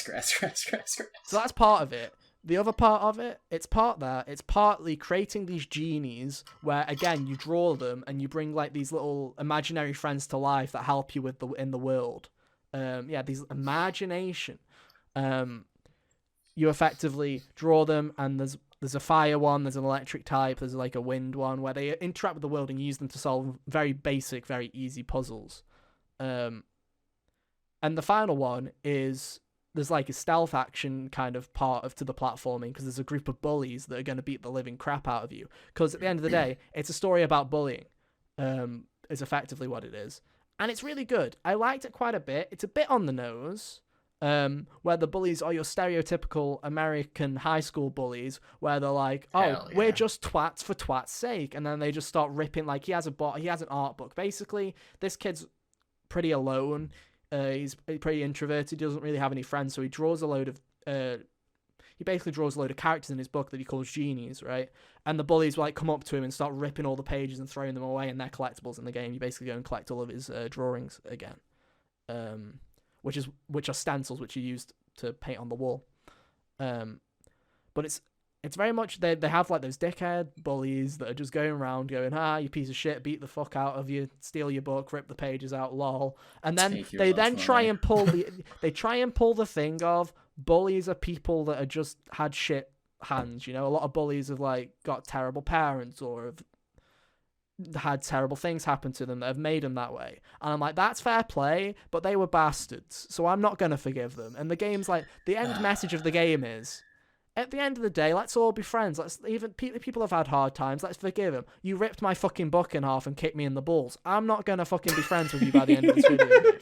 Grass. So that's part of it. The other part of it, it's partly creating these genies where again you draw them and you bring like these little imaginary friends to life that help you in the world. These imagination. You effectively draw them, and there's a fire one, there's an electric type, there's like a wind one where they interact with the world and use them to solve very basic, very easy puzzles. And the final one is there's like a stealth action kind of part to the platforming because there's a group of bullies that are going to beat the living crap out of you. Because at the end of the day, it's a story about bullying. Is effectively what it is. And it's really good. I liked it quite a bit. It's a bit on the nose. Where the bullies are your stereotypical American high school bullies, where they're like, "Oh, we're just twats for twats' sake," and then they just start ripping. Like he has an art book. Basically, this kid's pretty alone. He's pretty introverted. He doesn't really have any friends, so he draws a load of. He basically draws a load of characters in his book that he calls genies, right? And the bullies will like come up to him and start ripping all the pages and throwing them away, and they're collectibles in the game. You basically go and collect all of his drawings again. Which are stencils which are used to paint on the wall. But it's very much they have like those dickhead bullies that are just going around going, "You piece of shit, beat the fuck out of you, steal your book, rip the pages out, lol." And then they try and pull the thing of bullies are people that are just had shit hands, you know. A lot of bullies have like got terrible parents or have had terrible things happen to them that have made them that way, and I'm like, that's fair play, but they were bastards, so I'm not gonna forgive them. And the game's like, the end message of the game is, at the end of the day, let's all be friends. Let's even people have had hard times. Let's forgive them. You ripped my fucking book in half and kicked me in the balls. I'm not gonna fucking be friends with you by the end of this video.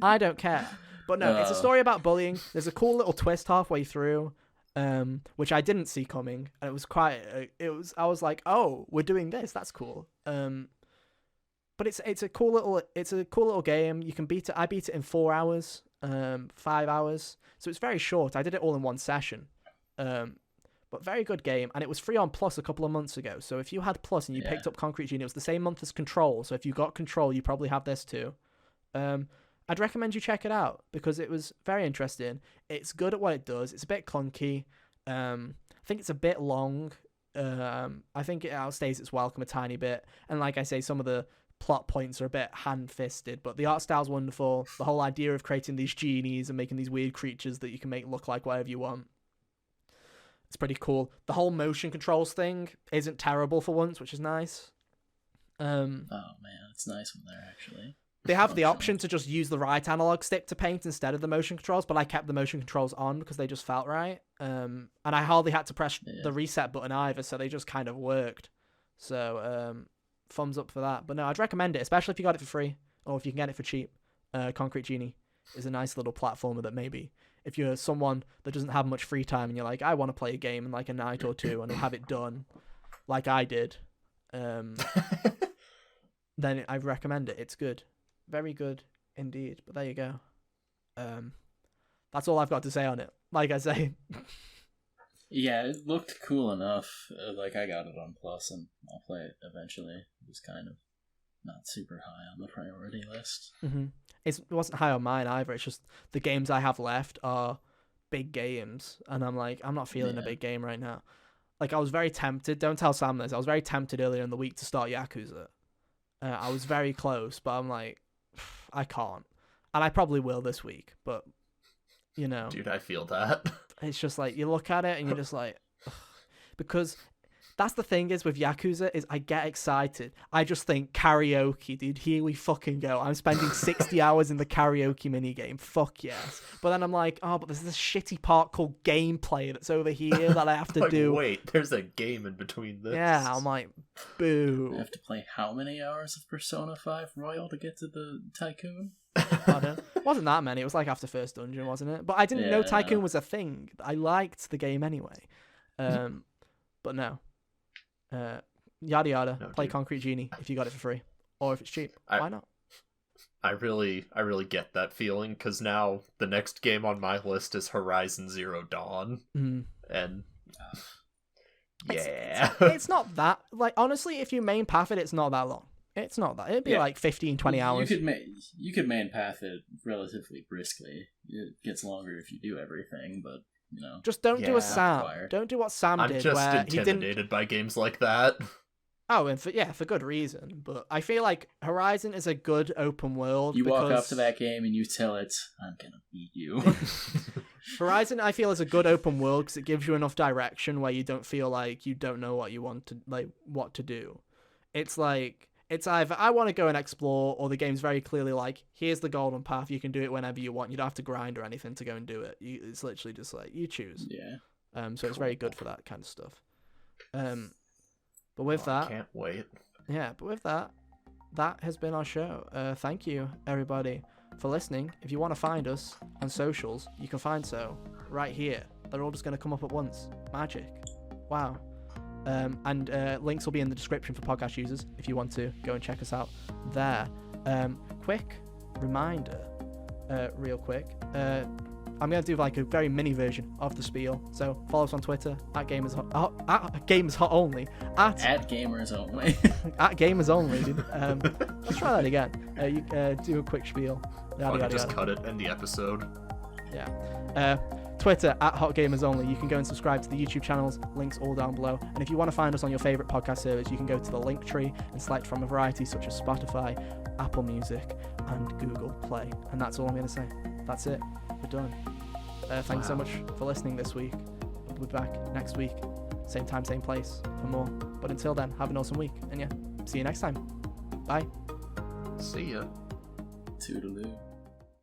I don't care. But no, it's a story about bullying. There's a cool little twist halfway through. Which I didn't see coming, and it was I was like, oh, we're doing this, that's cool. But it's a cool little game. You can beat it. I beat it in 4 hours, 5 hours, so it's very short. I did it all in one session, but very good game, and it was free on Plus a couple of months ago. So if you had Plus and you picked up Concrete Genie, it was the same month as Control. So if you got Control, you probably have this too. I'd recommend you check it out because it was very interesting. It's good at what it does. It's a bit clunky. I think it's a bit long. I think it outstays its welcome a tiny bit. And like I say, some of the plot points are a bit hand-fisted, but the art style's wonderful. The whole idea of creating these genies and making these weird creatures that you can make look like whatever you want, it's pretty cool. The whole motion controls thing isn't terrible for once, which is nice. Oh man, it's nice when they're actually. They have the option to just use the right analog stick to paint instead of the motion controls, but I kept the motion controls on because they just felt right. And I hardly had to press the reset button either, so they just kind of worked. So thumbs up for that. But no, I'd recommend it, especially if you got it for free or if you can get it for cheap. Concrete Genie is a nice little platformer that maybe if you're someone that doesn't have much free time and you're like, I want to play a game in like a night or two and have it done like I did, then I recommend it. It's good. Very good indeed. But there you go. That's all I've got to say on it. Like I say. Yeah, it looked cool enough. Like, I got it on Plus, and I'll play it eventually. It was kind of not super high on the priority list. Mm-hmm. It wasn't high on mine either. It's just the games I have left are big games, and I'm like, I'm not feeling a big game right now. Like, I was very tempted. Don't tell Sam this. I was very tempted earlier in the week to start Yakuza. I was very close, but I'm like, I can't. And I probably will this week, but, you know. Dude, I feel that. It's just like, you look at it and you're just like, ugh. Because that's the thing is with Yakuza is I get excited. I just think karaoke, dude, here we fucking go. I'm spending 60 hours in the karaoke minigame. Fuck yes. But then I'm like, oh, but there's this shitty part called gameplay that's over here that I have to like, do. Wait, there's a game in between this. Yeah, I'm like, boo. I have to play how many hours of Persona 5 Royal to get to the Tycoon? It wasn't that many. It was like after first dungeon, wasn't it? But I didn't know Tycoon was a thing. I liked the game anyway. But no. Yada yada. Play dude. Concrete Genie if you got it for free. Or if it's cheap. Why not? I really get that feeling, because now the next game on my list is Horizon Zero Dawn. Mm. And it's not that, like, honestly, if you main path it, it's not that long. It's not that. It'd be like 15, 20 hours. You could main path it relatively briskly. It gets longer if you do everything, but, you know. Just don't do a Sam. Don't do what Sam did. I'm just where intimidated by games like that. Oh, and for good reason. But I feel like Horizon is a good open world. You walk up to that game and you tell it, I'm gonna beat you. Horizon, I feel, is a good open world because it gives you enough direction where you don't feel like you don't know what you want to, like, what to do. It's like, it's either I want to go and explore, or the game's very clearly like, here's the golden path, you can do it whenever you want. You don't have to grind or anything to go and do it. It's literally just like, you choose. Yeah. So it's very good for that kind of stuff. But with that... I can't wait. Yeah, but with that, that has been our show. Thank you, everybody, for listening. If you want to find us on socials, you can find so right here. They're all just going to come up at once. Magic. Wow. And links will be in the description for podcast users if you want to go and check us out there. Quick reminder, real quick. I'm going to do like a very mini version of the spiel. So follow us on Twitter at GamersHot Only. At Gamers Only. At Gamers Only, dude. Let's try that again. You do a quick spiel. Just cut it in the episode. Yeah. Twitter at Hot Gamers Only. You can go and subscribe to the YouTube channels, links all down below. And if you want to find us on your favorite podcast service, you can go to the link tree and select from a variety such as Spotify, Apple Music, and Google Play. And that's all I'm going to say. That's it. We're done. Thanks so much for listening this week. We'll be back next week, same time, same place for more. But until then, have an awesome week. And yeah, see you next time. Bye. See ya. Toodaloo.